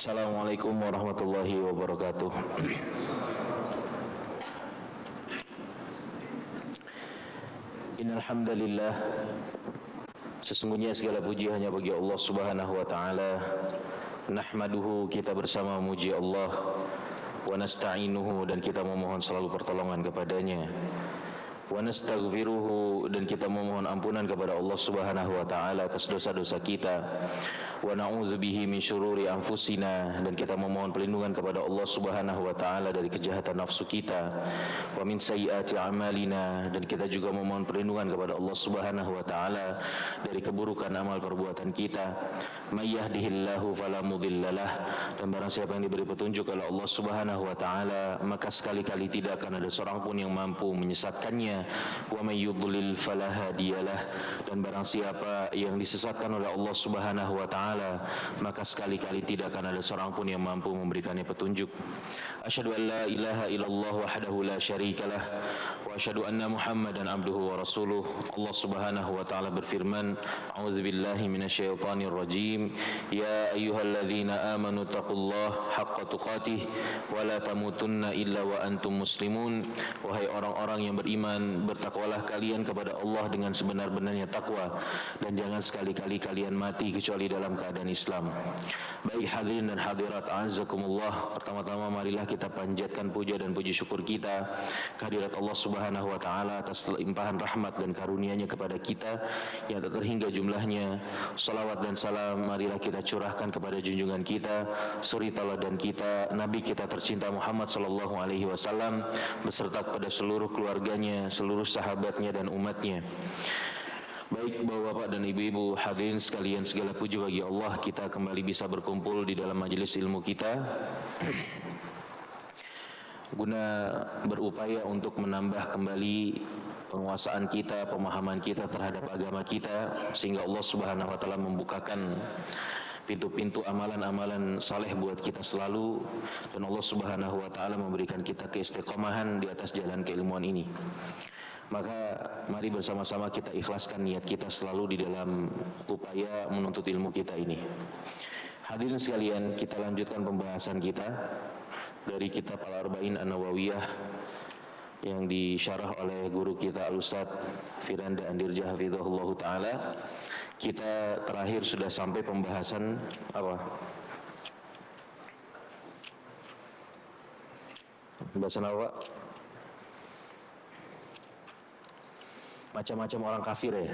Assalamualaikum warahmatullahi wabarakatuh. Innal hamdalillah, sesungguhnya segala puji hanya bagi Allah Subhanahu wa taala. Nahmaduhu, kita bersama memuji Allah, wa nasta'inuhu, dan kita memohon selalu pertolongan kepadanya. Wa nastaghfiruhu, dan kita memohon ampunan kepada Allah Subhanahu wa taala atas dosa-dosa kita. Wa na'udzubihi min syururi anfusina, dan kita memohon perlindungan kepada Allah Subhanahu wa taala dari kejahatan nafsu kita. Wa min sayyiati a'malina, dan kita juga memohon perlindungan kepada Allah Subhanahu wa taala dari keburukan amal perbuatan kita. May yahdihillahu fala mudhillalah, dan barang siapa yang diberi petunjuk oleh Allah Subhanahu wa taala, maka sekali-kali tidak akan ada seorang pun yang mampu menyesatkannya. Wa may yudlil fala hadiyalah, dan barang siapa yang disesatkan oleh Allah Subhanahu wa taala, maka sekali-kali tidak akan ada seorang pun yang mampu memberikannya petunjuk. Asyhadu an la ilaha illallah wahdahu la syarikalah, wa asyhadu anna Muhammadan abduhu wa rasuluh. Allah Subhanahu wa taala berfirman, a'udzubillahi minasyaitonir rajim, ya ayyuhalladzina amanu taqullaha haqqa tuqatih wa la tamutunna illa wa antum muslimun. Wahai orang-orang yang beriman, bertakwalah kalian kepada Allah dengan sebenar-benarnya takwa, dan jangan sekali-kali kalian mati kecuali dalam keadaan Islam. Baik hadirin dan hadirat a'azzakumullah, pertama-tama marilah kita panjatkan puja dan puji syukur kita kehadirat Allah Subhanahu wa taala atas limpahan rahmat dan karunia-Nya kepada kita yang tak terhingga jumlahnya. Salawat dan salam marilah kita curahkan kepada junjungan kita, suri tauladan kita, Nabi kita tercinta Muhammad sallallahu alaihi wasallam, beserta kepada seluruh keluarganya, seluruh sahabatnya dan umatnya. Baik bapak-bapak dan ibu-ibu hadirin sekalian, segala puji bagi Allah, kita kembali bisa berkumpul di dalam majelis ilmu kita guna berupaya untuk menambah kembali penguasaan kita, pemahaman kita terhadap agama kita, sehingga Allah Subhanahu wa taala membukakan pintu-pintu amalan-amalan saleh buat kita selalu, dan Allah Subhanahu wa taala memberikan kita keistiqomahan di atas jalan keilmuan ini. Maka mari bersama-sama kita ikhlaskan niat kita selalu di dalam upaya menuntut ilmu kita ini. Hadirin sekalian, kita lanjutkan pembahasan kita dari kitab Al-Arba'in An-Nawawiyah yang disyarah oleh guru kita Al-Ustadz Firanda Andirja hafizahullah ta'ala. Kita terakhir sudah sampai pembahasan apa? Pembahasan apa? Macam-macam orang kafir ya.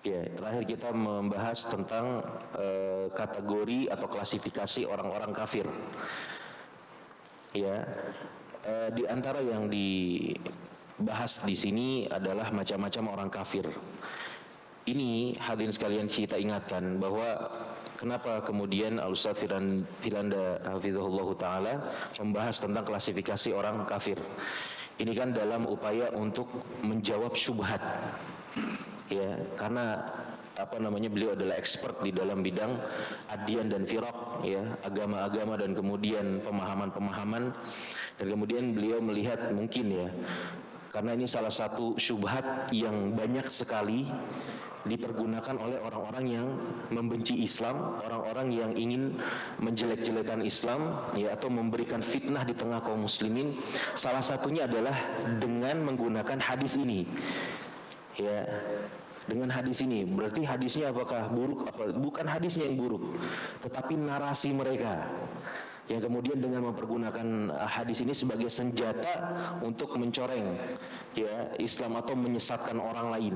Ya, terakhir kita membahas tentang kategori atau klasifikasi orang-orang kafir. Ya, di antara yang dibahas di sini adalah macam-macam orang kafir. Ini hadirin sekalian kita ingatkan bahwa kenapa kemudian Al-Ustadz Firanda hafizahullah ta'ala membahas tentang klasifikasi orang kafir. Ini kan dalam upaya untuk menjawab syubhat. Ya, karena beliau adalah expert di dalam bidang adyan dan firaq, ya, agama-agama dan kemudian pemahaman-pemahaman, dan kemudian beliau melihat mungkin ya, karena ini salah satu syubhat yang banyak sekali dipergunakan oleh orang-orang yang membenci Islam, orang-orang yang ingin menjelek-jelekan Islam, ya, atau memberikan fitnah di tengah kaum muslimin. Salah satunya adalah dengan menggunakan hadis ini. Ya, dengan hadis ini. Berarti hadisnya apakah buruk? Bukan hadisnya yang buruk, tetapi narasi mereka yang kemudian dengan mempergunakan hadis ini sebagai senjata untuk mencoreng, ya, Islam atau menyesatkan orang lain,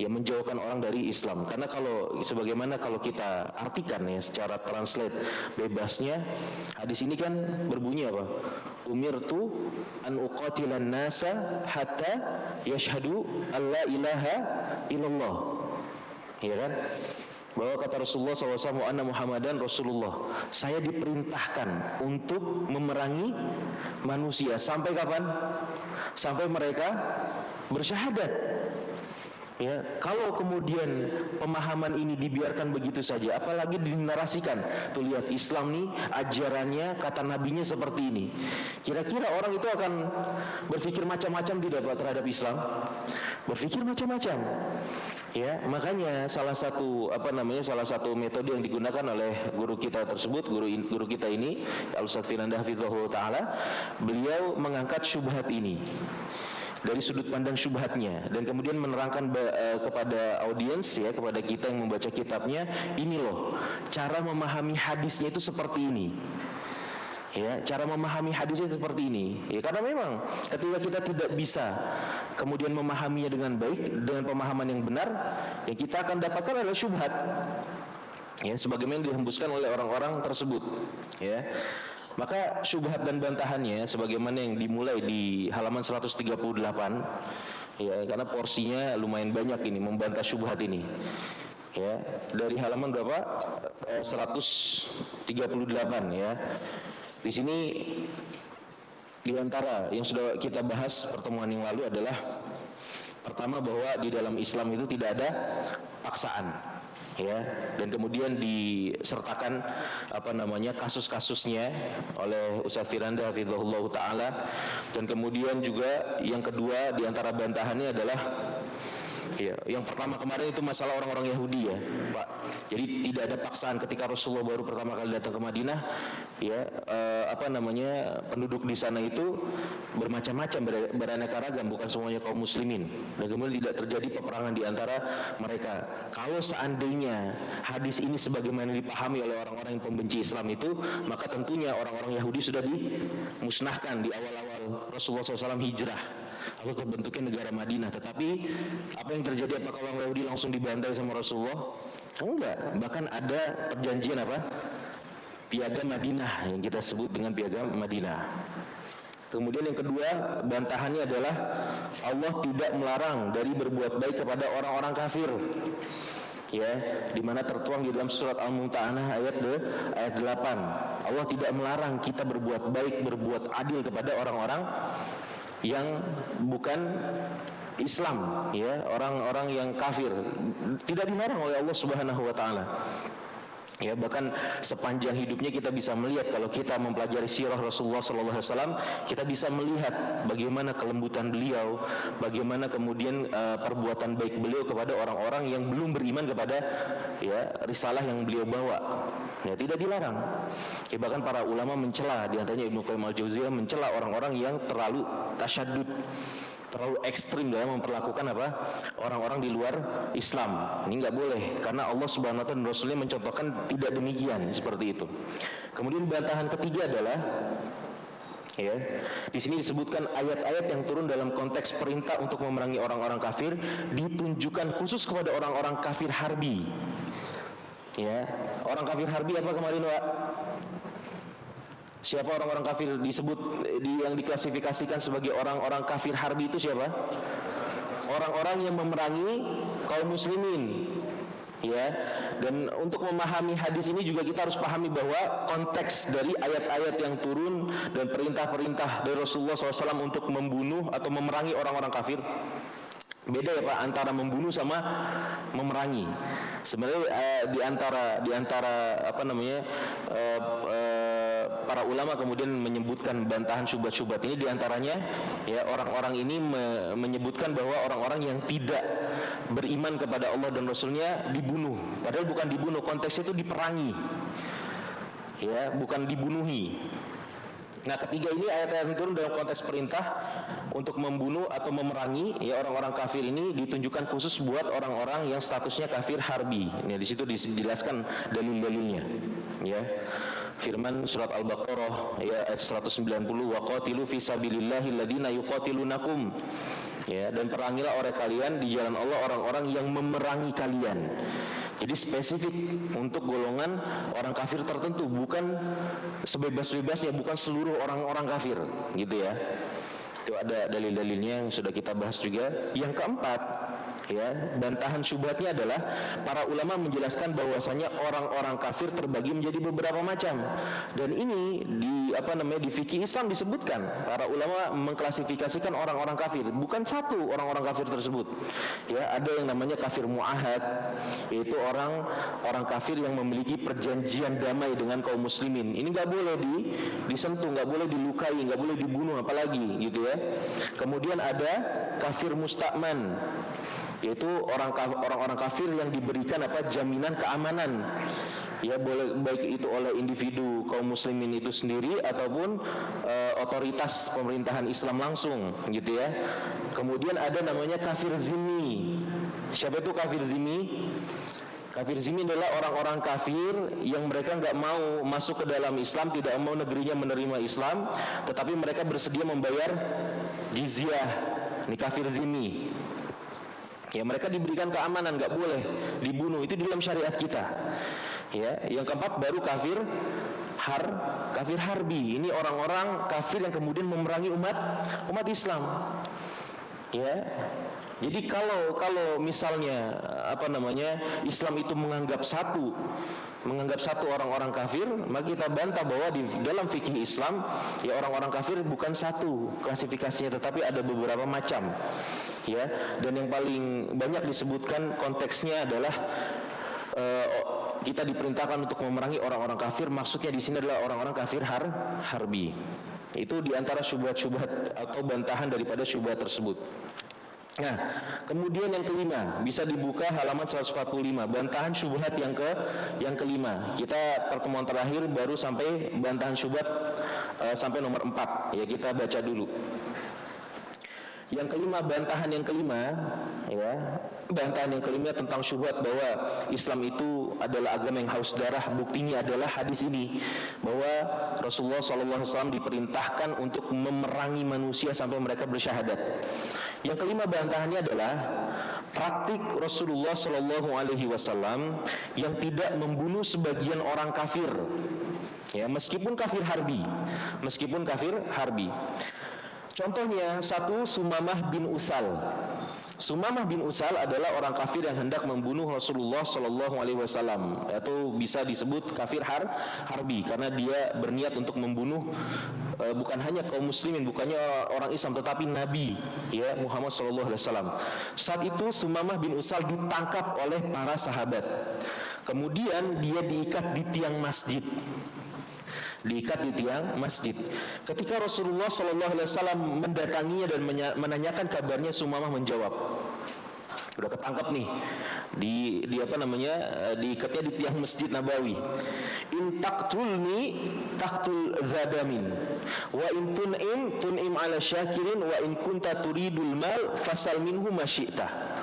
ya, menjauhkan orang dari Islam. Karena kalau sebagaimana kalau kita artikan ya secara translate bebasnya, hadis ini kan berbunyi apa? Umirtu an uqatilan nasa hatta yashhadu alla ilaha illallah. Ya kan? Bahwa kata Rasulullah SAW, anna Muhammadan Rasulullah, saya diperintahkan untuk memerangi manusia sampai kapan? Sampai mereka bersyahadat. Ya, kalau kemudian pemahaman ini dibiarkan begitu saja, apalagi dinarasikan, tuh lihat Islam nih ajarannya, kata nabinya seperti ini. Kira-kira orang itu akan berpikir macam-macam tidak Pak terhadap Islam? Berpikir macam-macam. Ya, makanya salah satu metode yang digunakan oleh guru kita tersebut, guru kita ini, Al-Ustaz Firanda hafizahullah taala, beliau mengangkat syubhat ini dari sudut pandang syubhatnya dan kemudian menerangkan kepada audiens, ya, kepada kita yang membaca kitabnya, ini loh cara memahami hadisnya itu seperti ini. Ya, cara memahami hadisnya seperti ini. Ya, karena memang ketika kita tidak bisa kemudian memahaminya dengan baik, dengan pemahaman yang benar, yang kita akan dapatkan adalah syubhat. Ya, sebagaimana dihembuskan oleh orang-orang tersebut. Ya. Maka syubhat dan bantahannya sebagaimana yang dimulai di halaman 138, ya, karena porsinya lumayan banyak ini membantah syubhat ini. Ya, dari halaman berapa? 138, ya. Di sini di antara yang sudah kita bahas pertemuan yang lalu adalah pertama bahwa di dalam Islam itu tidak ada paksaan, ya, dan kemudian disertakan kasus-kasusnya oleh Ustaz Firanda hafizahullah taala, dan kemudian juga yang kedua di antara bantahannya adalah, ya, yang pertama kemarin itu masalah orang-orang Yahudi, ya, Pak. Jadi tidak ada paksaan ketika Rasulullah baru pertama kali datang ke Madinah, ya, penduduk di sana itu bermacam-macam, beraneka ragam, bukan semuanya kaum muslimin. Dan kemudian tidak terjadi peperangan di antara mereka. Kalau seandainya hadis ini sebagaimana dipahami oleh orang-orang yang pembenci Islam itu, maka tentunya orang-orang Yahudi sudah dimusnahkan di awal-awal Rasulullah SAW hijrah atau terbentuknya negara Madinah. Tetapi apa yang terjadi? Apakah orang Yahudi langsung dibantai sama Rasulullah? Enggak. Bahkan ada perjanjian Piagam Madinah yang kita sebut dengan Piagam Madinah. Kemudian yang kedua bantahannya adalah Allah tidak melarang dari berbuat baik kepada orang-orang kafir. Ya, di mana tertuang di dalam surat Al-Mumtahanah ayat 8. Allah tidak melarang kita berbuat baik, berbuat adil kepada orang-orang yang bukan Islam, ya, orang-orang yang kafir. Tidak dilarang oleh Allah Subhanahu wa taala. Ya, bahkan sepanjang hidupnya kita bisa melihat, kalau kita mempelajari sirah Rasulullah SAW, kita bisa melihat bagaimana kelembutan beliau, bagaimana kemudian perbuatan baik beliau kepada orang-orang yang belum beriman kepada, ya, risalah yang beliau bawa. Ya, tidak dilarang. Ya, bahkan para ulama mencela, di antaranya Ibnu Qayyim al-Jauziyah mencela orang-orang yang terlalu tasyaddud, terlalu ekstrim dalam memperlakukan orang-orang di luar Islam. Ini nggak boleh, karena Allah Subhanahu wa taala dan Rasulnya mencontohkan tidak demikian, seperti itu. Kemudian bantahan ketiga adalah, ya, di sini disebutkan ayat-ayat yang turun dalam konteks perintah untuk memerangi orang-orang kafir ditunjukkan khusus kepada orang-orang kafir harbi. Ya, orang kafir harbi apa kemarin, Pak? Siapa orang-orang kafir disebut yang diklasifikasikan sebagai orang-orang kafir harbi itu siapa? Orang-orang yang memerangi kaum muslimin. Ya, dan untuk memahami hadis ini juga kita harus pahami bahwa konteks dari ayat-ayat yang turun dan perintah-perintah dari Rasulullah SAW untuk membunuh atau memerangi orang-orang kafir beda, ya Pak, antara membunuh sama memerangi. Sebenarnya di antara para ulama kemudian menyebutkan bantahan syubhat-syubhat ini, diantaranya, ya, orang-orang ini menyebutkan bahwa orang-orang yang tidak beriman kepada Allah dan Rasulnya dibunuh, padahal bukan dibunuh, konteksnya itu diperangi, ya, bukan dibunuhi. Nah, ketiga ini ayat-ayat yang turun dalam konteks perintah untuk membunuh atau memerangi, ya, orang-orang kafir ini ditunjukkan khusus buat orang-orang yang statusnya kafir harbi. Ini di situ dijelaskan dalil-dalilnya, ya. Firman surat Al-Baqarah, ya, ayat 190, waqatilu fi sabilillahi alladziina yuqatilunakum. Ya, dan perangilah oleh kalian di jalan Allah orang-orang yang memerangi kalian. Jadi spesifik untuk golongan orang kafir tertentu, bukan sebebas-bebasnya, bukan seluruh orang-orang kafir, gitu ya. Itu ada dalil-dalilnya yang sudah kita bahas juga. Yang keempat, ya, bantahan syubhatnya adalah para ulama menjelaskan bahwasanya orang-orang kafir terbagi menjadi beberapa macam. Dan ini di fikih Islam disebutkan, para ulama mengklasifikasikan orang-orang kafir, bukan satu orang-orang kafir tersebut. Ya, ada yang namanya kafir mu'ahad, yaitu orang kafir yang memiliki perjanjian damai dengan kaum muslimin. Ini nggak boleh disentuh, nggak boleh dilukai, nggak boleh dibunuh, apalagi, gitu ya. Kemudian ada kafir musta'man. yaitu orang-orang kafir yang diberikan jaminan keamanan, ya, boleh baik itu oleh individu kaum muslimin itu sendiri ataupun otoritas pemerintahan Islam langsung, gitu ya. Kemudian ada namanya kafir zimmi. Siapa itu kafir zimmi? Kafir zimmi adalah orang-orang kafir yang mereka nggak mau masuk ke dalam Islam, tidak mau negerinya menerima Islam, tetapi mereka bersedia membayar jizyah. Ini kafir zimmi. Ya, mereka diberikan keamanan, nggak boleh dibunuh, itu di dalam syariat kita. Ya, yang keempat baru kafir harbi. Ini orang-orang kafir yang kemudian memerangi umat Islam. Ya. Jadi kalau misalnya Islam itu menganggap satu orang-orang kafir, maka kita bantah bahwa di dalam fikih Islam ya orang-orang kafir bukan satu klasifikasinya, tetapi ada beberapa macam. Ya, dan yang paling banyak disebutkan konteksnya adalah kita diperintahkan untuk memerangi orang-orang kafir, maksudnya di sini adalah orang-orang kafir harbi. Itu diantara syubhat-syubhat atau bantahan daripada syubhat tersebut. Nah, kemudian yang kelima, bisa dibuka halaman 145, bantahan syubhat yang kelima. Kita pertemuan terakhir baru sampai bantahan syubhat sampai nomor 4. Ya, kita baca dulu. Yang kelima, bantahan yang kelima, ya, bantahan yang kelima tentang syubhat bahwa Islam itu adalah agama yang haus darah. Buktinya adalah hadis ini, bahwa Rasulullah SAW diperintahkan untuk memerangi manusia sampai mereka bersyahadat. Yang kelima bantahannya adalah praktik Rasulullah SAW yang tidak membunuh sebagian orang kafir, ya, meskipun kafir harbi. Contohnya satu, Sumamah bin Usal. Sumamah bin Usal adalah orang kafir yang hendak membunuh Rasulullah SAW, atau bisa disebut kafir harbi karena dia berniat untuk membunuh bukan hanya kaum muslimin, bukannya orang Islam, tetapi Nabi, ya, Muhammad SAW. Saat itu Sumamah bin Usal ditangkap oleh para sahabat. Kemudian dia diikat di tiang masjid. Ketika Rasulullah SAW mendatanginya dan menanyakan kabarnya, Sumamah menjawab, udah ketangkap nih, diikatnya di tiang Masjid Nabawi. In taqtulni taqtul zadamin, wa in tun'im ala syakirin, wa in kunta turidul mal fasal minhu masyi'ta.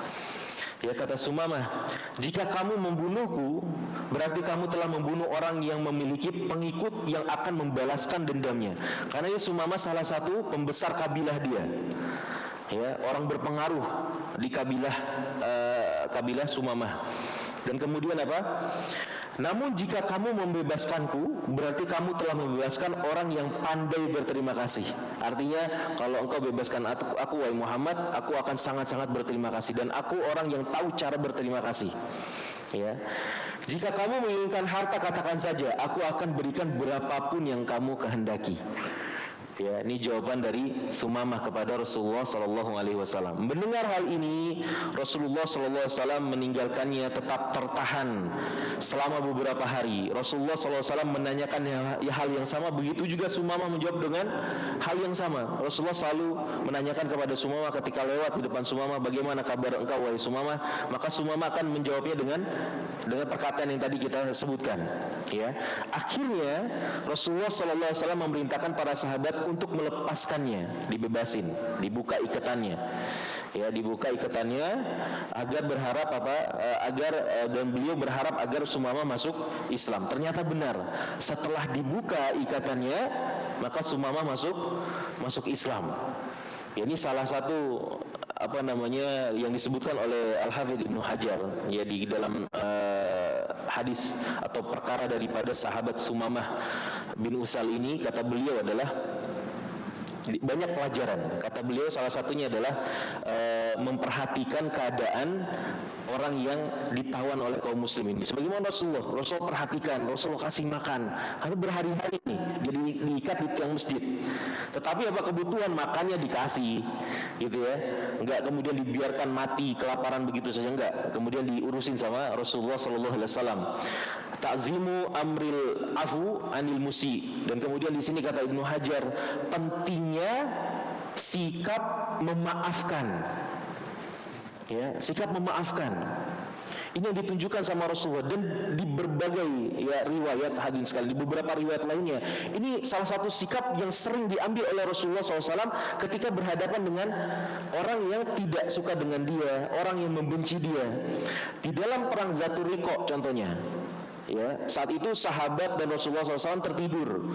Ya, kata Sumamah, jika kamu membunuhku, berarti kamu telah membunuh orang yang memiliki pengikut yang akan membalaskan dendamnya. Karena ini Sumamah salah satu pembesar kabilah dia, ya, orang berpengaruh di kabilah Sumamah. Dan kemudian apa? Namun jika kamu membebaskanku, berarti kamu telah membebaskan orang yang pandai berterima kasih. Artinya, kalau engkau bebaskan aku wahai Muhammad, aku akan sangat-sangat berterima kasih, dan aku orang yang tahu cara berterima kasih. Ya. Jika kamu menginginkan harta, katakan saja, aku akan berikan berapapun yang kamu kehendaki. Ya, ini jawaban dari Sumamah kepada Rasulullah SAW. Mendengar hal ini, Rasulullah SAW meninggalkannya tetap tertahan selama beberapa hari. Rasulullah SAW menanyakan hal yang sama, begitu juga Sumamah menjawab dengan hal yang sama. Rasulullah selalu menanyakan kepada Sumamah ketika lewat di depan Sumamah, bagaimana kabar engkau wahai Sumamah? Maka Sumamah akan menjawabnya dengan perkataan yang tadi kita sebutkan. Ya, akhirnya Rasulullah SAW memerintahkan para sahabat untuk melepaskannya, dibebasin, dibuka ikatannya. Ya, dibuka ikatannya agar berharap dan beliau berharap agar Sumamah masuk Islam. Ternyata benar, setelah dibuka ikatannya, maka Sumamah masuk Islam. Ya, ini salah satu yang disebutkan oleh Al-Hafidz Ibnu Hajar, ya, di dalam hadis atau perkara daripada sahabat Sumamah bin Usal ini. Kata beliau adalah banyak pelajaran. Kata beliau salah satunya adalah memperhatikan keadaan orang yang ditawan oleh kaum muslimin. Sebagaimana Rasulullah perhatikan, Rasulullah kasih makan, karena berhari-hari nih dia diikat di tiang masjid. Tetapi apa kebutuhan makannya dikasih, gitu ya. Enggak kemudian dibiarkan mati kelaparan begitu saja, enggak. Kemudian diurusin sama Rasulullah SAW. Ta'zimu amril afu anil musi. Dan kemudian di sini kata Ibnu Hajar, pentingnya sikap memaafkan. Ya, sikap memaafkan. Ini yang ditunjukkan sama Rasulullah, dan di berbagai riwayat hadirin sekalian, di beberapa riwayat lainnya, ini salah satu sikap yang sering diambil oleh Rasulullah SAW ketika berhadapan dengan orang yang tidak suka dengan dia, orang yang membenci dia. Di dalam perang Zatul Riqa contohnya, ya, saat itu sahabat dan Rasulullah SAW tertidur.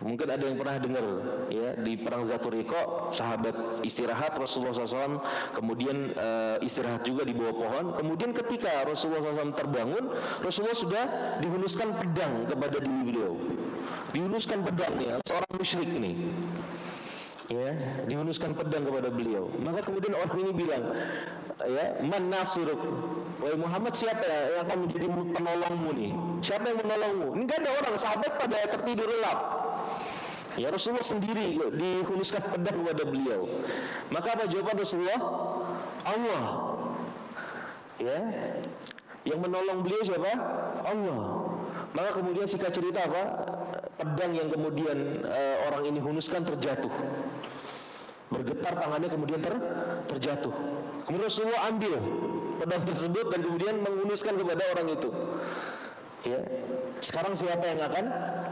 Mungkin ada yang pernah dengar, ya, di perang Zatul Riqa sahabat istirahat, Rasulullah SAW kemudian istirahat juga di bawah pohon. Kemudian ketika Rasulullah SAW terbangun, Rasulullah sudah dihunuskan pedang kepada diri beliau. Dihunuskan pedangnya, seorang musyrik ini, ya, dihunuskan pedang kepada beliau. Maka kemudian orang ini bilang, ya, man nasiruk, wahai Muhammad, siapa yang akan menjadi penolongmu nih? Siapa yang menolongmu? Enggak ada orang, sahabat pada tertidur lelap. Ya, Rasulullah sendiri dihunuskan pedang kepada beliau. Maka apa jawaban Rasulullah? Allah. Ya, yang menolong beliau siapa? Allah. Maka kemudian singkat cerita apa? Pedang yang kemudian orang ini hunuskan terjatuh. Bergetar tangannya kemudian terjatuh. Kemudian Rasulullah ambil pedang tersebut dan kemudian menghunuskan kepada orang itu. Ya, sekarang siapa yang akan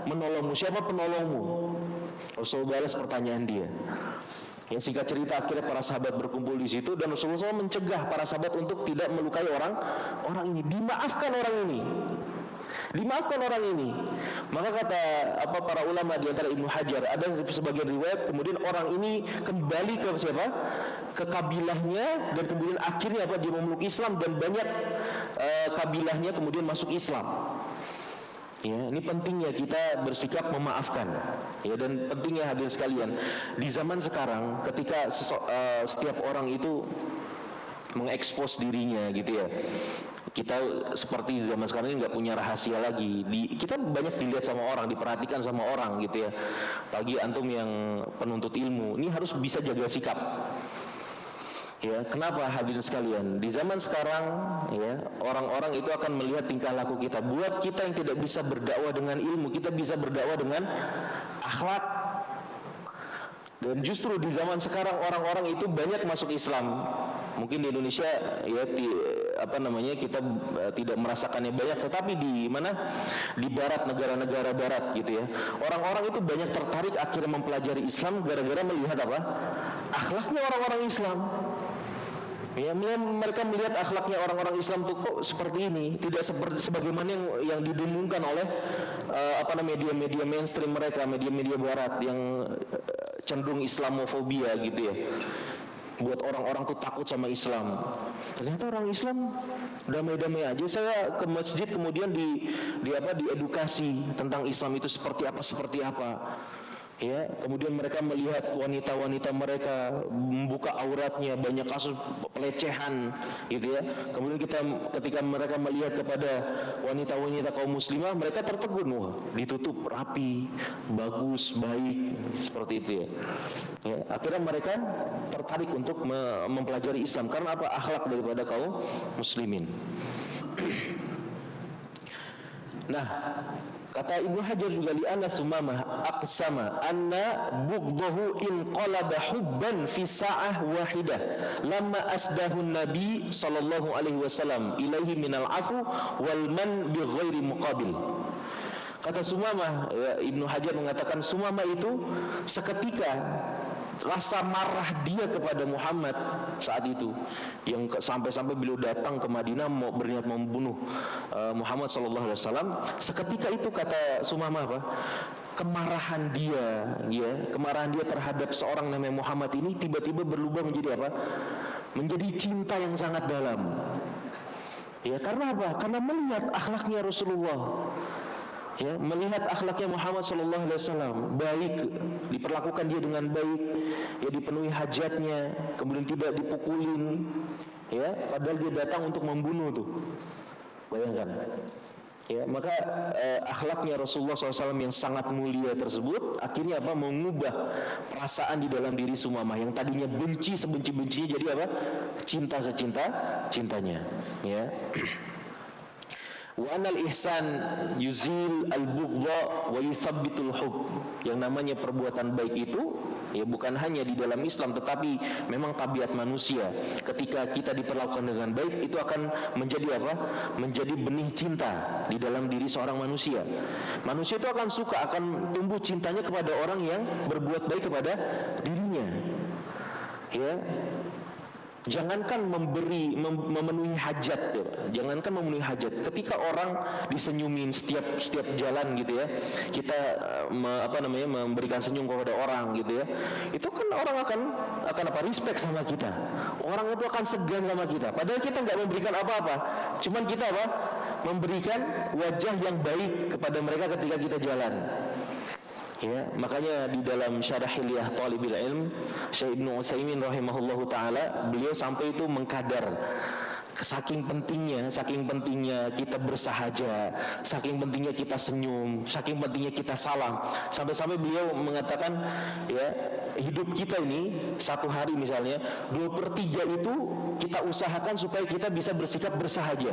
menolongmu? Siapa penolongmu? Rasulullah balas pertanyaan dia. Yang singkat cerita akhirnya para sahabat berkumpul di situ dan Rasulullah SAW mencegah para sahabat untuk tidak melukai orang ini. Dimaafkan orang ini. Dimaafkan orang ini. Maka kata para ulama di antara Ibnu Hajar, ada sebagian riwayat kemudian orang ini kembali ke siapa? Ke kabilahnya, dan kemudian akhirnya dia memeluk Islam dan banyak kabilahnya kemudian masuk Islam. Ya, ini pentingnya kita bersikap memaafkan. Ya, dan pentingnya hadirin sekalian, di zaman sekarang ketika setiap orang itu mengekspos dirinya gitu ya. Kita seperti zaman sekarang ini nggak punya rahasia lagi. Kita banyak dilihat sama orang, diperhatikan sama orang gitu ya. Bagi antum yang penuntut ilmu, ini harus bisa jaga sikap. Ya, kenapa hadirin sekalian? Di zaman sekarang, ya, orang-orang itu akan melihat tingkah laku kita. Buat kita yang tidak bisa berdakwah dengan ilmu, kita bisa berdakwah dengan akhlak. Dan justru di zaman sekarang orang-orang itu banyak masuk Islam. Mungkin di Indonesia ya kita tidak merasakannya banyak, tetapi di mana? Di barat, negara-negara barat gitu ya. Orang-orang itu banyak tertarik akhirnya mempelajari Islam gara-gara melihat apa? Akhlaknya orang-orang Islam. Ya, mereka melihat akhlaknya orang-orang Islam tuh kok seperti ini, tidak seperti sebagaimana yang didengungkan oleh media-media mainstream mereka, media-media barat yang cenderung Islamofobia gitu ya. Buat orang-orang tuh takut sama Islam. Ternyata orang Islam damai-damai aja. Saya ke masjid kemudian diedukasi tentang Islam itu seperti apa. Ya, kemudian mereka melihat wanita-wanita mereka membuka auratnya, banyak kasus pelecehan gitu ya. Kemudian ketika mereka melihat kepada wanita-wanita kaum muslimah, mereka tertegun, wah, ditutup rapi, bagus, baik, seperti itu ya. Ya, akhirnya mereka tertarik untuk mempelajari Islam karena apa? Akhlak daripada kaum muslimin. Nah, kata Ibnu Hajar juga li anna Sumamah aqsama anna bughdahu in qalaba hubban fi sa'ah wahidah lamma asdahu Nabi sallallahu alaihi wasallam ilaihi minal afu wal man bi ghairi muqabil. Kata Sumamah, ya, Ibnu Hajar mengatakan Sumamah itu seketika rasa marah dia kepada Muhammad saat itu, yang sampai-sampai beliau datang ke Madinah mau berniat membunuh Muhammad sallallahu alaihi wasallam, seketika itu kata Sumamah apa? Kemarahan dia terhadap seorang namanya Muhammad ini tiba-tiba berubah menjadi apa? Menjadi cinta yang sangat dalam. Ya, karena apa? Karena melihat akhlaknya Rasulullah. Ya, melihat akhlaknya Muhammad sallallahu alaihi wasallam, baik, diperlakukan dia dengan baik, ya, dipenuhi hajatnya, kemudian tidak dipukulin, ya, padahal dia datang untuk membunuh tuh. Bayangkan. Ya, maka akhlaknya Rasulullah SAW yang sangat mulia tersebut akhirnya apa? Mengubah perasaan di dalam diri Sumamah yang tadinya benci sebenci-bencinya jadi apa? Cinta secinta-cintanya, ya. Wa anal ihsan yuzil al-bughdha wa yuthabbitul hub. Yang namanya perbuatan baik itu ya bukan hanya di dalam Islam, tetapi memang tabiat manusia. Ketika kita diperlakukan dengan baik, itu akan menjadi apa? Menjadi benih cinta di dalam diri seorang manusia. Manusia itu akan suka, akan tumbuh cintanya kepada orang yang berbuat baik kepada dirinya. Ya. Jangankan memenuhi hajat, ya. Jangankan memenuhi hajat. Ketika orang disenyumin setiap jalan gitu ya, kita memberikan senyum kepada orang gitu ya, itu kan orang akan respect sama kita. Orang itu akan segan sama kita. Padahal kita nggak memberikan apa-apa, cuman kita memberikan wajah yang baik kepada mereka ketika kita jalan. Ya, makanya di dalam Syarah Hilyah Thalibil Ilm, Syekh Ibnu Utsaimin rahimahullahu taala, beliau sampai itu mengkadar saking pentingnya kita bersahaja, saking pentingnya kita senyum, saking pentingnya kita salam. Sampai-sampai beliau mengatakan ya, hidup kita ini satu hari misalnya 2/3 itu kita usahakan supaya kita bisa bersikap bersahaja,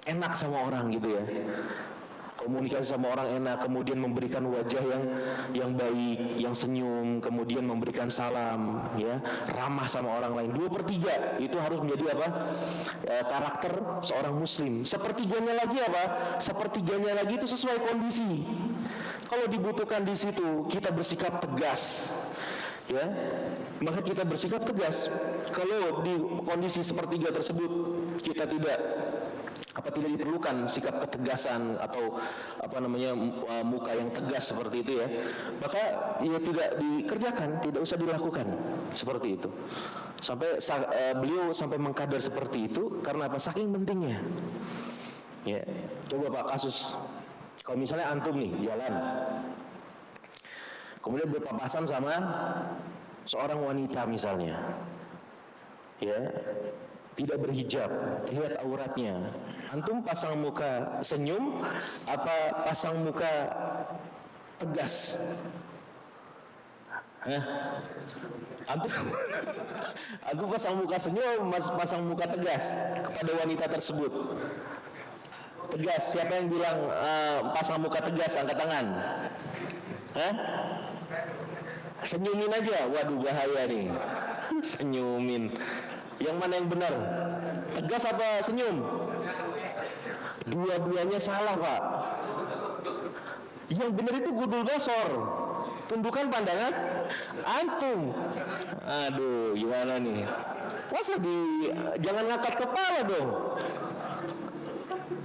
enak sama orang gitu ya, komunikasi sama orang enak, kemudian memberikan wajah yang baik, yang senyum, kemudian memberikan salam, ya, ramah sama orang lain. 2/3 itu harus menjadi apa? Karakter seorang muslim. Sepertiganya lagi apa? Sepertiganya lagi itu sesuai kondisi. Kalau dibutuhkan di situ kita bersikap tegas, ya, maka kita bersikap tegas. Kalau di kondisi sepertiga tersebut kita tidak diperlukan sikap ketegasan atau muka yang tegas seperti itu ya, maka ya tidak dikerjakan, tidak usah dilakukan seperti itu. Sampai beliau sampai mengkadar seperti itu karena apa? Saking pentingnya. Ya, coba Pak kasus, kalau misalnya antum nih jalan, kemudian berpapasan sama seorang wanita misalnya, ya, tidak berhijab, lihat auratnya. Antum pasang muka senyum apa pasang muka tegas? Antum pasang muka senyum, pasang muka tegas kepada wanita tersebut. Tegas, siapa yang bilang pasang muka tegas, angkat tangan. Senyumin aja, waduh bahaya nih. Senyumin. Yang mana yang benar? Tegas apa senyum? Dua-duanya salah, Pak. Yang benar itu gudul basor, tundukan pandangan antum. Aduh, gimana nih? Masa jangan ngangkat kepala dong.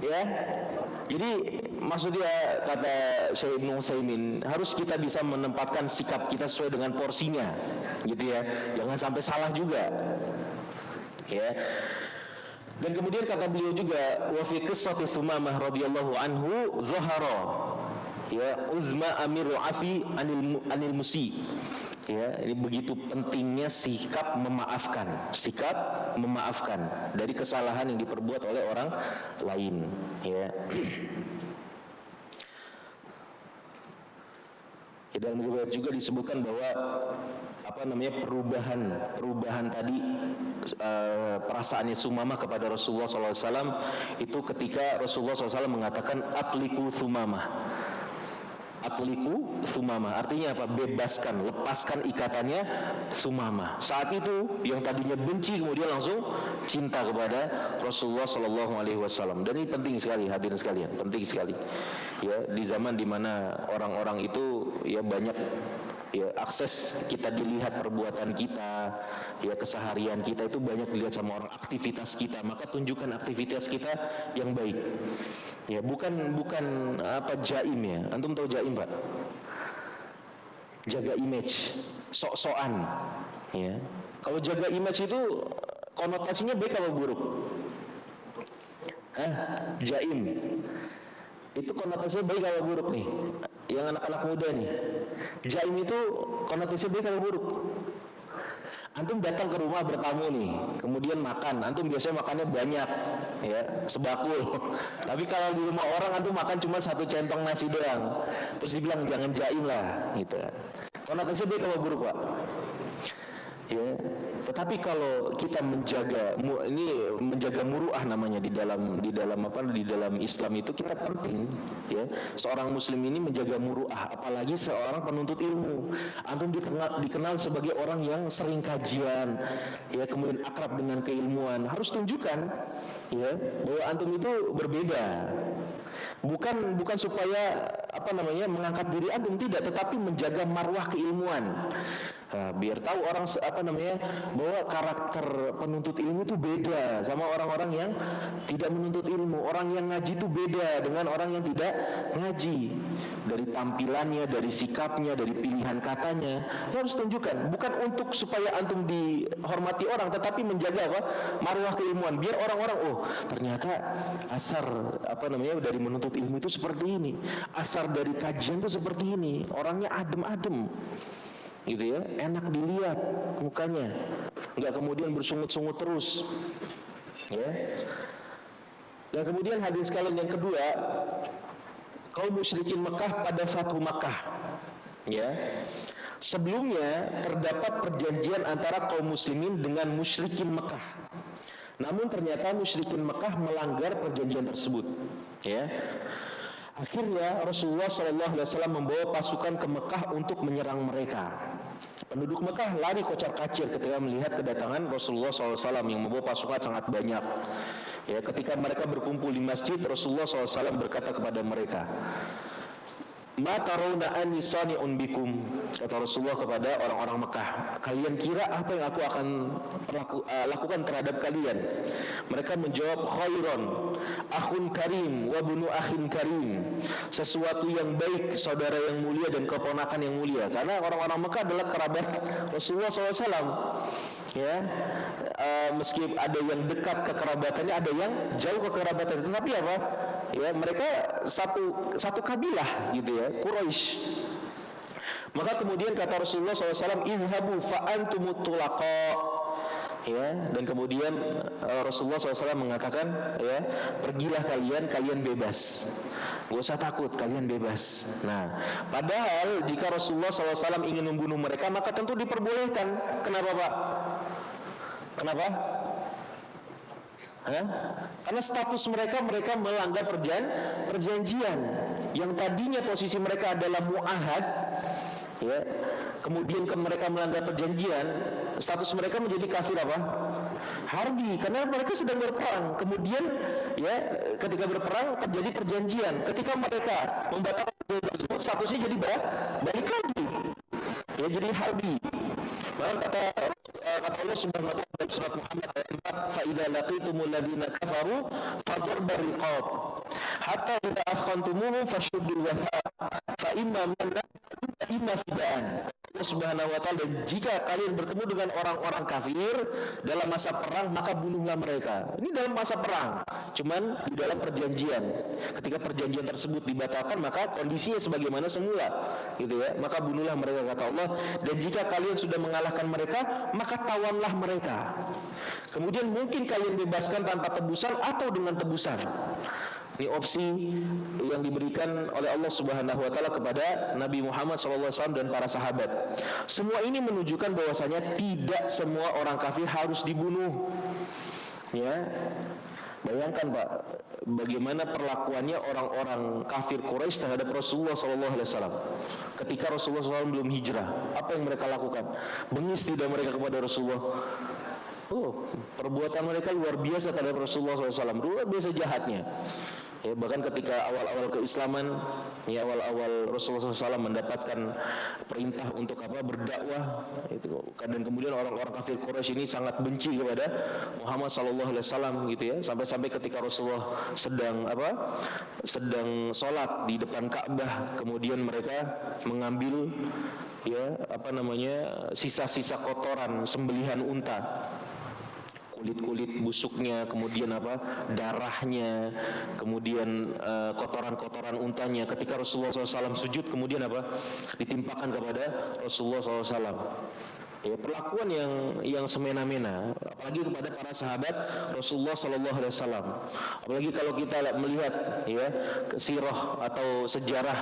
Ya. Jadi maksudnya kata Syekh Ibnu Utsaimin, harus kita bisa menempatkan sikap kita sesuai dengan porsinya, gitu ya. Jangan sampai salah juga. Ya. Dan kemudian kata beliau juga, wa fi qissati Tsumamah radhiyallahu anhu zahara ya uzma amiru afi anil musi. Ya, ini begitu pentingnya sikap memaafkan dari kesalahan yang diperbuat oleh orang lain, ya. Dalam riwayat juga disebutkan bahwa perubahan tadi perasaannya Tsumamah kepada Rasulullah SAW itu ketika Rasulullah SAW mengatakan atliku Tsumamah. Atliku Tsumamah artinya apa? Bebaskan, lepaskan ikatannya Tsumamah. Saat itu yang tadinya benci kemudian langsung cinta kepada Rasulullah SAW. Dan ini penting sekali, hadirin sekalian, penting sekali. Ya, di zaman dimana orang-orang itu ya banyak ya akses kita dilihat perbuatan kita, ya keseharian kita itu banyak dilihat sama orang, aktivitas kita, maka tunjukkan aktivitas kita yang baik. Ya, bukan jaim ya. Antum tahu jaim, Pak? Jaga image, sok-sokan. Ya. Kalau jaga image itu konotasinya baik apa buruk? Jaim. Itu konotasinya baik apa buruk nih? Yang anak-anak muda nih. Jaim itu konotasinya baik apa buruk? Antum datang ke rumah bertamu nih, kemudian makan. Antum biasanya makannya banyak, ya, sebakul. Tapi kalau di rumah orang antum makan cuma 1 centong nasi doang. Terus dibilang jangan jaim lah, gitu. Konotasinya baik apa buruk, Pak? Ya. Tetapi kalau kita menjaga muruah namanya di dalam Islam itu kita penting ya. Seorang muslim ini menjaga muruah, apalagi seorang penuntut ilmu. Antum dikenal sebagai orang yang sering kajian ya, kemudian akrab dengan keilmuan. Harus tunjukkan ya bahwa antum itu berbeda. Bukan supaya mengangkat diri antum, tidak, tetapi menjaga marwah keilmuan. Biar tahu orang bahwa karakter penuntut ilmu itu beda sama orang-orang yang tidak menuntut ilmu. Orang yang ngaji itu beda dengan orang yang tidak ngaji. Dari tampilannya, dari sikapnya, dari pilihan katanya, harus tunjukkan. Bukan untuk supaya antum dihormati orang, tetapi menjaga marwah keilmuan. Biar orang-orang, oh ternyata asar dari menuntut ilmu itu seperti ini. Asar dari kajian itu seperti ini. Orangnya adem-adem. Gitu ya, enak dilihat mukanya, nggak kemudian bersungut-sungut terus ya. Dan kemudian hadirin sekalian yang kedua, kaum musyrikin Mekah pada Fathu Makkah ya. Sebelumnya terdapat perjanjian antara kaum muslimin dengan musyrikin Mekah. Namun ternyata musyrikin Mekah melanggar perjanjian tersebut ya. Akhirnya Rasulullah SAW membawa pasukan ke Mekah untuk menyerang mereka. Penduduk Mekah lari kocar-kacir ketika melihat kedatangan Rasulullah SAW yang membawa pasukan sangat banyak. Ya, ketika mereka berkumpul di masjid, Rasulullah SAW berkata kepada mereka, "Ma tarawna anni sani'un bikum," kata Rasulullah kepada orang-orang Mekah, "Kalian kira apa yang aku akan lakukan terhadap kalian?" Mereka menjawab, "Khairon, akhun karim wa bunu akhin karim." Sesuatu yang baik, saudara yang mulia dan keponakan yang mulia. Karena orang-orang Mekah adalah kerabat Rasulullah SAW. Ya, meski ada yang dekat kekerabatannya, ada yang jauh kekerabatannya, tetapi apa? Ya, mereka satu kabilah gitu ya, Quraisy. Maka kemudian kata Rasulullah SAW, "Izhabu fa antumut tulaqa." Ya, dan kemudian Rasulullah SAW mengatakan, ya, "Pergilah kalian bebas. Gak usah takut, kalian bebas." Nah, padahal jika Rasulullah SAW ingin membunuh mereka, maka tentu diperbolehkan. Kenapa, Pak? Kenapa? Karena status mereka melanggar perjanjian yang tadinya posisi mereka adalah mu'ahad ya. Kemudian mereka melanggar perjanjian, status mereka menjadi kafir apa? Harbi, karena mereka sedang berperang. Kemudian ya, ketika berperang terjadi perjanjian. Ketika mereka membatalkan perjanjian tersebut, statusnya jadi balik lagi. Ya, jadi harbi. Maka kata Allah Subhanahu wa taala dalam surat Muhammad ayat 4, "Fa idza laqitumul ladzina kafaru fadrbar riqab hatta idza afkhantumuhum fashuddul wathaq fa imma manna wa imma fidaan." Allah Subhanahu wa taala, dan jika kalian bertemu dengan orang-orang kafir dalam masa perang, maka bunuhlah mereka. Ini dalam masa perang, cuman di dalam perjanjian. Ketika perjanjian tersebut dibatalkan, maka kondisinya sebagaimana semula, gitu ya. Maka bunuhlah mereka, kata Allah. Dan jika kalian sudah mengalahkan mereka, maka tawanlah mereka. Kemudian mungkin kalian bebaskan tanpa tebusan atau dengan tebusan. Ini opsi yang diberikan oleh Allah Subhanahu wa taala kepada Nabi Muhammad SAW dan para sahabat. Semua ini menunjukkan bahwasanya tidak semua orang kafir harus dibunuh. Ya. Bayangkan, Pak, bagaimana perlakuannya orang-orang kafir Quraisy terhadap Rasulullah SAW. Ketika Rasulullah SAW belum hijrah, apa yang mereka lakukan? Bengis tidak mereka kepada Rasulullah? Oh, perbuatan mereka luar biasa terhadap Rasulullah SAW, luar biasa jahatnya. Ya, bahkan ketika awal-awal keislaman, ya, awal-awal Rasulullah SAW mendapatkan perintah untuk berdakwah, itu, dan kemudian orang-orang kafir Quraisy ini sangat benci kepada Muhammad SAW, gitu ya, sampai-sampai ketika Rasulullah sedang sholat di depan Ka'bah, kemudian mereka mengambil sisa-sisa kotoran sembelihan unta, kulit-kulit busuknya, kemudian darahnya, kemudian kotoran-kotoran untanya. Ketika Rasulullah SAW sujud, kemudian ditimpakan kepada Rasulullah SAW. Ya, perlakuan yang semena-mena, apalagi kepada para sahabat Rasulullah SAW. Apalagi kalau kita melihat ya sirah atau sejarah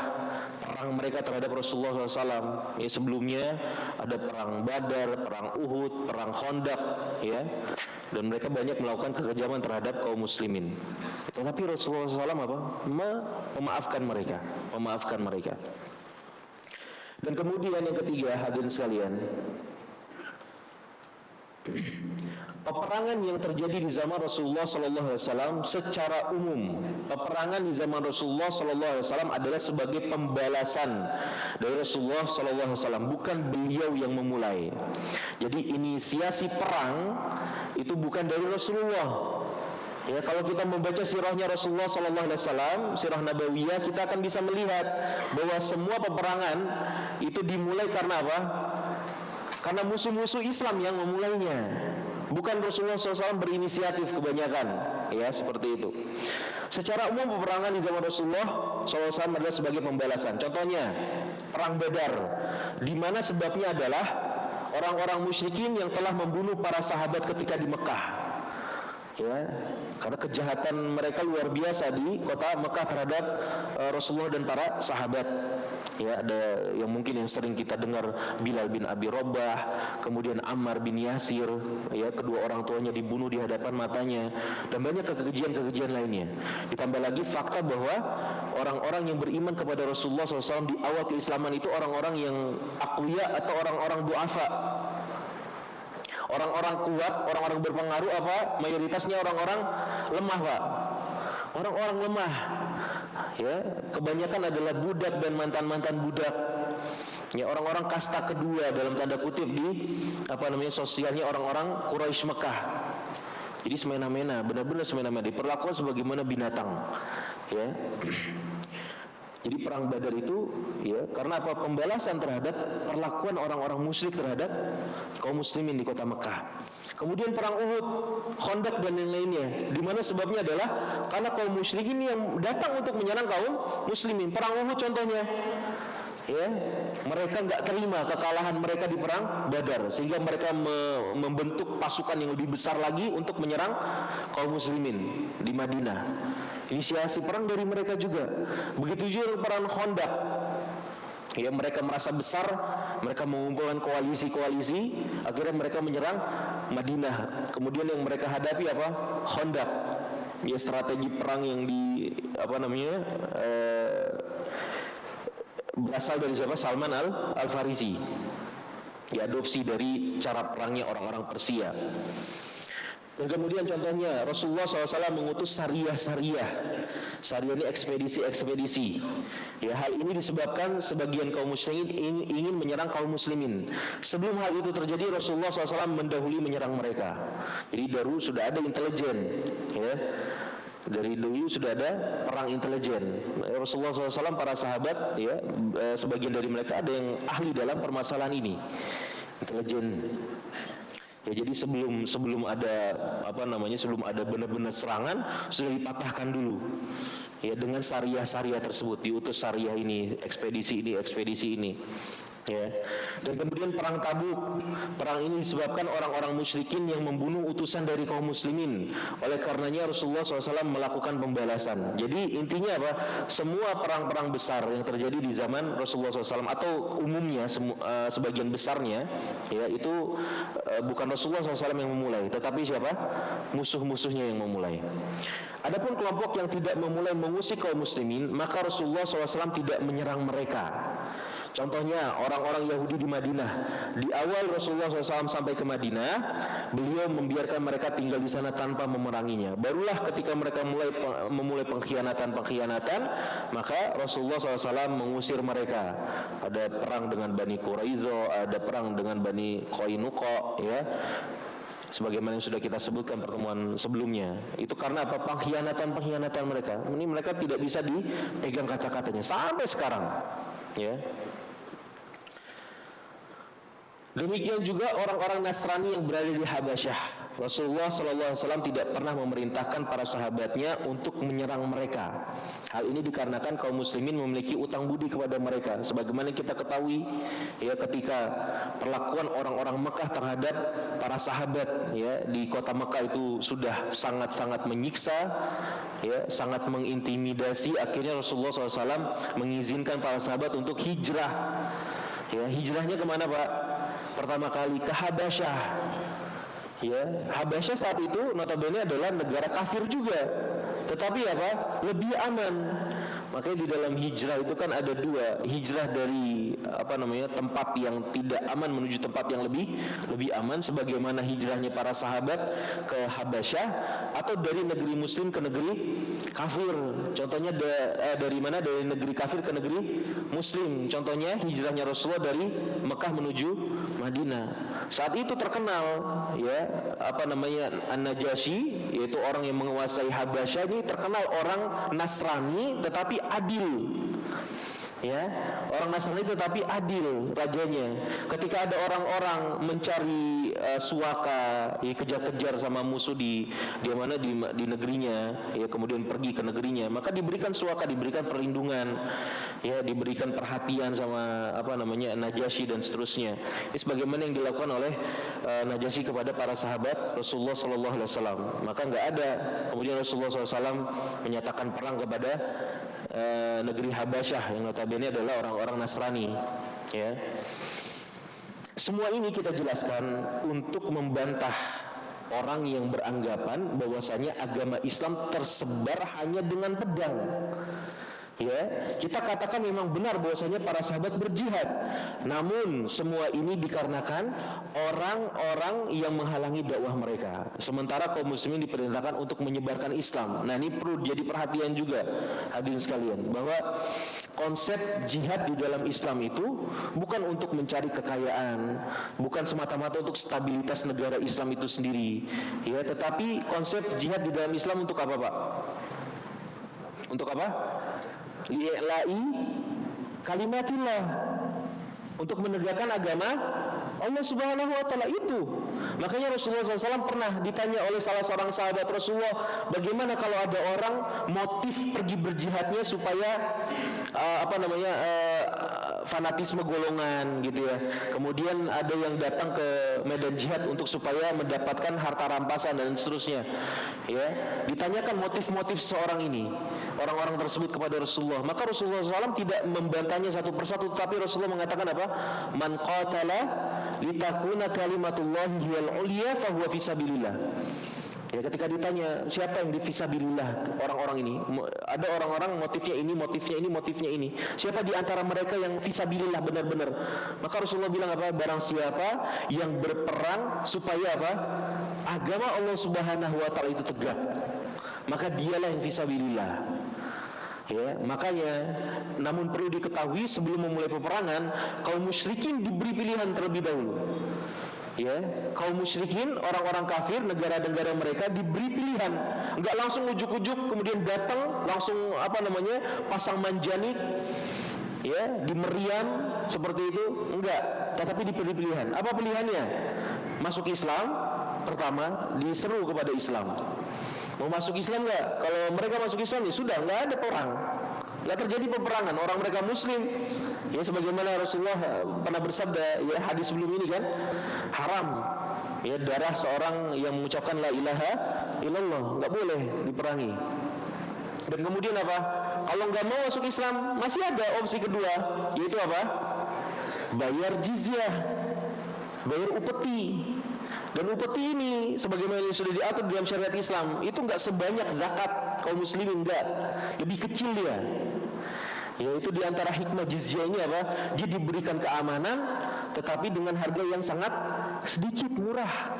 perang mereka terhadap Rasulullah SAW. Ya, sebelumnya ada perang Badar, perang Uhud, perang Khandaq, ya, dan mereka banyak melakukan kekejaman terhadap kaum muslimin. Tetapi Rasulullah SAW memaafkan mereka. Dan kemudian yang ketiga, hadirin sekalian, peperangan yang terjadi di zaman Rasulullah SAW secara umum, peperangan di zaman Rasulullah SAW adalah sebagai pembalasan dari Rasulullah SAW, bukan beliau yang memulai. Jadi inisiasi perang itu bukan dari Rasulullah. Ya, kalau kita membaca sirahnya Rasulullah SAW, sirah Nabawiyah, kita akan bisa melihat bahwa semua peperangan itu dimulai karena apa? Karena musuh-musuh Islam yang memulainya, bukan Rasulullah SAW berinisiatif kebanyakan, ya, seperti itu. Secara umum peperangan di zaman Rasulullah SAW adalah sebagai pembalasan. Contohnya perang Badar, di mana sebabnya adalah orang-orang musyrikin yang telah membunuh para sahabat ketika di Mekah. Ya, karena kejahatan mereka luar biasa di kota Mekah terhadap Rasulullah dan para sahabat. Ya, ada yang mungkin yang sering kita dengar, Bilal bin Abi Rabah, kemudian Ammar bin Yasir, ya, kedua orang tuanya dibunuh di hadapan matanya, dan banyak kekejian-kekejian lainnya. Ditambah lagi fakta bahwa orang-orang yang beriman kepada Rasulullah SAW di awal keislaman itu orang-orang yang aqwiya atau orang-orang du'afa. Orang-orang kuat, orang-orang berpengaruh apa? Mayoritasnya orang-orang lemah, Pak. Orang-orang lemah. Ya, kebanyakan adalah budak dan mantan-mantan budak. Ya, orang-orang kasta kedua dalam tanda kutip di sosialnya orang-orang Quraisy Mekah. Jadi semena-mena, benar-benar semena-mena, diperlakukan sebagaimana binatang. Ya. Jadi perang Badar itu, ya, karena apa? Pembalasan terhadap perlakuan orang-orang musyrik terhadap kaum muslimin di kota Mekah. Kemudian perang Uhud, Khandaq dan yang lainnya, di mana sebabnya adalah karena kaum musyrikin yang datang untuk menyerang kaum muslimin. Perang Uhud contohnya, ya, mereka nggak terima kekalahan mereka di perang Badar, sehingga mereka membentuk pasukan yang lebih besar lagi untuk menyerang kaum muslimin di Madinah. Inisiasi perang dari mereka juga. Begitu juga perang Khandaq. Ya, mereka merasa besar, mereka mengumpulkan koalisi-koalisi, akhirnya mereka menyerang Madinah. Kemudian yang mereka hadapi apa? Khandaq. Ya, strategi perang yang berasal dari siapa? Salman Al-Farisi. Diadopsi dari cara perangnya orang-orang Persia. Dan kemudian contohnya Rasulullah SAW mengutus Sariyah ini ekspedisi. Ya, hal ini disebabkan sebagian kaum musyrikin ingin menyerang kaum muslimin. Sebelum hal itu terjadi, Rasulullah SAW mendahului menyerang mereka. Jadi sudah ada intelijen, ya. Dari dulu sudah ada perang intelijen. Rasulullah SAW, para sahabat, ya, sebagian dari mereka ada yang ahli dalam permasalahan ini, intelijen. Ya, jadi sebelum ada sebelum ada benar-benar serangan sudah dipatahkan dulu. Ya, dengan Sariyah tersebut, diutus Sariyah ini, ekspedisi ini. Ya. Dan kemudian perang Tabuk. Perang ini disebabkan orang-orang musyrikin yang membunuh utusan dari kaum muslimin. Oleh karenanya Rasulullah SAW melakukan pembalasan. Jadi intinya apa? Semua perang-perang besar yang terjadi di zaman Rasulullah SAW atau umumnya sebagian besarnya, ya, itu bukan Rasulullah SAW yang memulai, tetapi siapa? Musuh-musuhnya yang memulai. Adapun kelompok yang tidak memulai mengusik kaum muslimin, maka Rasulullah SAW tidak menyerang mereka. Contohnya orang-orang Yahudi di Madinah. Di awal Rasulullah SAW sampai ke Madinah, beliau membiarkan mereka tinggal di sana tanpa memeranginya. Barulah ketika mereka memulai pengkhianatan, maka Rasulullah SAW mengusir mereka. Ada perang dengan Bani Quraizo, ada perang dengan Bani Qainuqa, ya. Sebagaimana yang sudah kita sebutkan pertemuan sebelumnya. Itu karena apa? Pengkhianatan mereka. Ini mereka tidak bisa dipegang kata-katanya sampai sekarang, ya. Demikian juga orang-orang Nasrani yang berada di Habasyah. Rasulullah SAW tidak pernah memerintahkan para sahabatnya untuk menyerang mereka. Hal ini dikarenakan kaum muslimin memiliki utang budi kepada mereka. Sebagaimana kita ketahui, ya, ketika perlakuan orang-orang Mekah terhadap para sahabat, ya, di kota Mekah itu sudah sangat-sangat menyiksa, ya, sangat mengintimidasi. Akhirnya Rasulullah SAW mengizinkan para sahabat untuk hijrah. Ya, hijrahnya kemana, Pak? Pertama kali ke Habasyah. Ya, Habasyah saat itu notabene adalah negara kafir juga, tetapi apa? Lebih aman. Makanya di dalam hijrah itu kan ada dua, hijrah dari tempat yang tidak aman menuju tempat yang lebih aman, sebagaimana hijrahnya para sahabat ke Habasyah, atau dari negeri muslim ke negeri kafir. Contohnya dari mana? Dari negeri kafir ke negeri muslim. Contohnya hijrahnya Rasulullah dari Mekah menuju Madinah. Saat itu terkenal, ya, An-Najasyi, yaitu orang yang menguasai Habasyah ini terkenal orang Nasrani tetapi adil. Ya, orang Nasrani tetapi adil rajanya. Ketika ada orang-orang mencari suaka, ya, kejar-kejar sama musuh di negerinya, ya, kemudian pergi ke negerinya, maka diberikan suaka, diberikan perlindungan, ya, diberikan perhatian sama Najasyi dan seterusnya. Ini sebagaimana yang dilakukan oleh Najasyi kepada para sahabat Rasulullah SAW. Maka nggak ada kemudian Rasulullah SAW menyatakan perang kepada negeri Habasyah yang notabene adalah orang-orang Nasrani, ya. Semua ini kita jelaskan untuk membantah orang yang beranggapan bahwasanya agama Islam tersebar hanya dengan pedang. Ya, kita katakan memang benar bahwasanya para sahabat berjihad. Namun semua ini dikarenakan orang-orang yang menghalangi dakwah mereka. Sementara kaum muslimin diperintahkan untuk menyebarkan Islam. Nah, ini perlu jadi perhatian juga hadirin sekalian, bahwa konsep jihad di dalam Islam itu bukan untuk mencari kekayaan, bukan semata-mata untuk stabilitas negara Islam itu sendiri. Ya, tetapi konsep jihad di dalam Islam untuk apa, Pak? Untuk apa? Li'la'i kalimatillah, untuk menegakkan agama Allah Subhanahu wa taala itu. Makanya Rasulullah SAW pernah ditanya oleh salah seorang sahabat Rasulullah, bagaimana kalau ada orang motif pergi berjihadnya supaya fanatisme golongan gitu ya. Kemudian ada yang datang ke medan jihad untuk supaya mendapatkan harta rampasan dan seterusnya. Ya, ditanyakan motif-motif seorang ini, orang-orang tersebut kepada Rasulullah. Maka Rasulullah SAW tidak membantahnya satu persatu, tetapi Rasulullah mengatakan apa? Man qatala litakuna kalimatullahi hiyal ulya fahuwa fisabilillah. Ya, ketika ditanya siapa yang di fisabilillah, orang-orang ini, ada orang-orang motifnya ini, motifnya ini, motifnya ini. Siapa di antara mereka yang fisabilillah benar-benar? Maka Rasulullah bilang apa? Barang siapa yang berperang supaya apa? Agama Allah Subhanahu wa taala itu tegak, maka dialah yang fisabilillah. Ya, makanya namun perlu diketahui sebelum memulai peperangan, kaum musyrikin diberi pilihan terlebih dahulu. Ya, kaum musyrikin, orang-orang kafir, negara-negara mereka diberi pilihan, enggak langsung ujuk-ujuk kemudian datang langsung pasang manjanik, ya, di meriam seperti itu, enggak, tetapi diberi pilihan. Apa pilihannya? Masuk Islam, pertama diseru kepada Islam. Mau masuk Islam enggak? Kalau mereka masuk Islam ya sudah, enggak ada perang, enggak terjadi peperangan, orang mereka muslim. Ya, sebagaimana Rasulullah pernah bersabda, ya, hadis sebelum ini kan, haram, ya, darah seorang yang mengucapkan la ilaha illallah, enggak boleh diperangi. Dan kemudian apa? Kalau enggak mau masuk Islam, masih ada opsi kedua, yaitu apa? Bayar jizyah, bayar upeti. Dan upeti ini sebagaimana yang sudah diatur dalam syariat Islam, itu enggak sebanyak zakat kaum muslimin, enggak, lebih kecil dia. Yaitu diantara hikmah jizyah ini apa? Dia diberikan keamanan, tetapi dengan harga yang sangat sedikit, murah.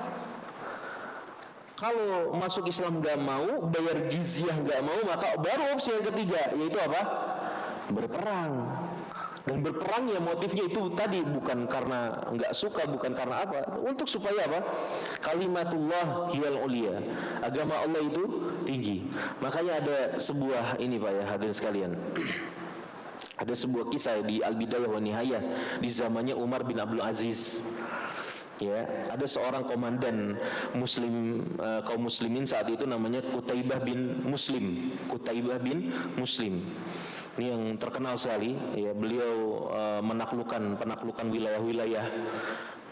Kalau masuk Islam enggak mau, bayar jizyah enggak mau, maka baru opsi yang ketiga, yaitu apa? Berperang. Dan berperangnya motifnya itu tadi bukan karena enggak suka, bukan karena apa, untuk supaya apa? Kalimatullah hiyal ulia, agama Allah itu tinggi. Makanya ada sebuah ini, Pak, ya, hadirin sekalian. Ada sebuah kisah di Al-Bidayah wa Nihayah di zamannya Umar bin Abdul Aziz. Ya, ada seorang komandan muslim kaum muslimin saat itu namanya Qutaibah bin Muslim. Qutaibah bin Muslim. Ini yang terkenal sekali, ya, beliau penaklukan wilayah-wilayah.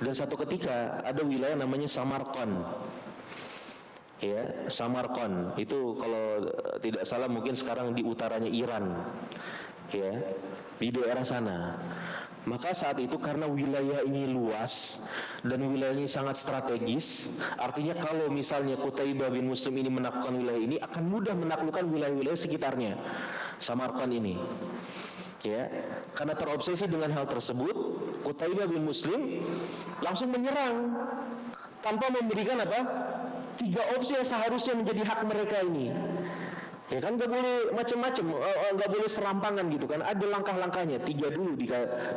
Dan satu ketika ada wilayah namanya Samarqand. Ya, Samarqand itu kalau tidak salah mungkin sekarang di utaranya Iran. Ya, di daerah sana. Maka saat itu karena wilayah ini luas dan wilayah ini sangat strategis, artinya kalau misalnya Qutaibah bin Muslim ini menaklukkan wilayah ini akan mudah menaklukkan wilayah-wilayah sekitarnya Samarqand ini. Ya, karena terobsesi dengan hal tersebut, Qutaibah bin Muslim langsung menyerang tanpa memberikan apa? 3 opsi yang seharusnya menjadi hak mereka ini. Ya kan nggak boleh macam-macam, nggak boleh serampangan gitu kan. Ada langkah-langkahnya, 3 dulu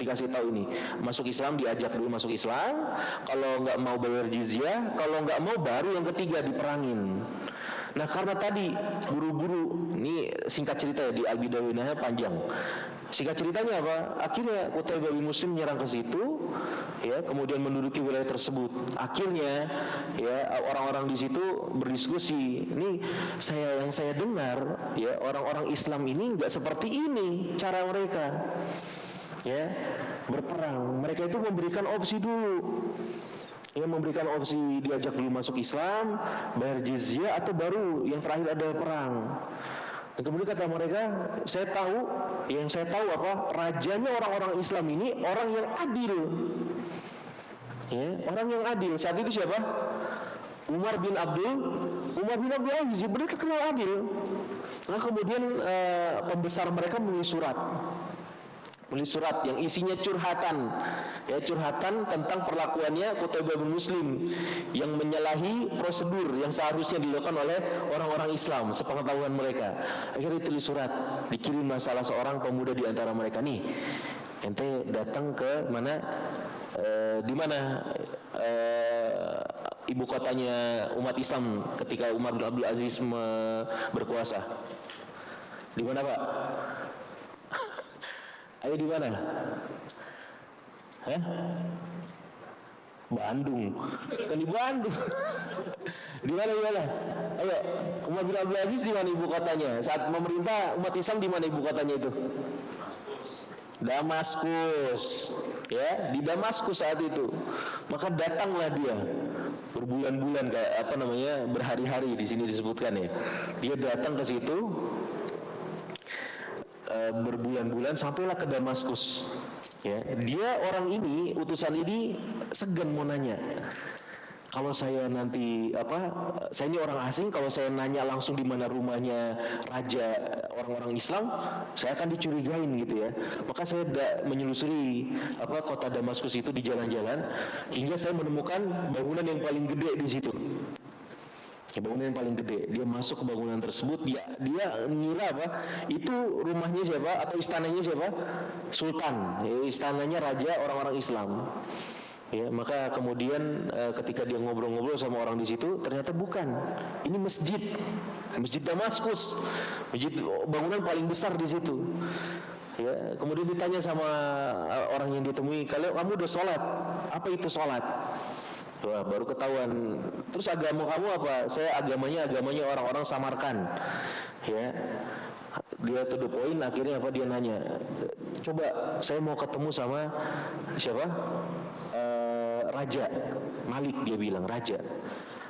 dikasih tahu ini. Masuk Islam, diajak dulu masuk Islam. Kalau nggak mau bayar jizyah, kalau nggak mau baru yang ketiga diperangin. Nah karena tadi buru-buru, ini singkat cerita ya, di Al-Bidawinahnya panjang. Singkat ceritanya apa? Akhirnya Qutaibah bin Muslim menyerang ke situ, ya, kemudian menduduki wilayah tersebut. Akhirnya, ya, orang-orang di situ berdiskusi. Ini yang saya dengar, ya, orang-orang Islam ini nggak seperti ini cara mereka, ya, berperang. Mereka itu memberikan opsi dulu. Ya, memberikan opsi diajak dulu masuk Islam, bayar jizyah, atau baru yang terakhir ada perang. Dan kemudian kata mereka, yang saya tahu apa? Rajanya orang-orang Islam ini orang yang adil. Ya, orang yang adil. Saat itu siapa? Umar bin Abdul Aziz, mereka kenal adil. Nah kemudian pembesar mereka menulis surat yang isinya curhatan, ya, curhatan tentang perlakuannya Qutaibah bin Muslim yang menyalahi prosedur yang seharusnya dilakukan oleh orang-orang Islam sepengetahuan mereka. Akhirnya ditulis surat, dikirim masalah seorang pemuda di antara mereka. Nih, ente datang ke mana? Di mana ibu kotanya umat Islam ketika Umar bin Abdul Aziz berkuasa? Di mana, Pak? Ayo di mana? Bandung. Kan di Bandung. Di mana? Ayo, Umar bin Abdul Aziz di mana ibu kotanya? Saat memerintah umat Islam di mana ibu kotanya itu? Damaskus. Ya, di Damaskus saat itu. Maka datanglah dia berbulan-bulan, berhari-hari di sini disebutkan ya. Dia datang ke situ berbulan-bulan sampailah ke Damaskus. Ya, dia orang ini, utusan ini segan mau nanya. Kalau saya nanti saya ini orang asing, kalau saya nanya langsung di mana rumahnya raja orang-orang Islam, saya akan dicurigain gitu ya. Maka saya menyelusuri kota Damaskus itu di jalan-jalan hingga saya menemukan bangunan yang paling gede di situ. Ya, bangunan yang paling gede. Dia masuk ke bangunan tersebut, dia mengira itu rumahnya siapa atau istananya siapa? Sultan. Ya, istananya raja orang-orang Islam. Ya, maka kemudian ketika dia ngobrol-ngobrol sama orang di situ, ternyata bukan. Ini masjid Damaskus. Bangunan paling besar di situ. Ya, kemudian ditanya sama orang yang ditemui, kamu udah sholat? Apa itu sholat? Wah, baru ketahuan. Terus agama kamu apa? Saya agamanya orang-orang Samarkand. Ya. Dia to the point, akhirnya dia nanya, coba saya mau ketemu sama siapa? Raja Malik, dia bilang raja.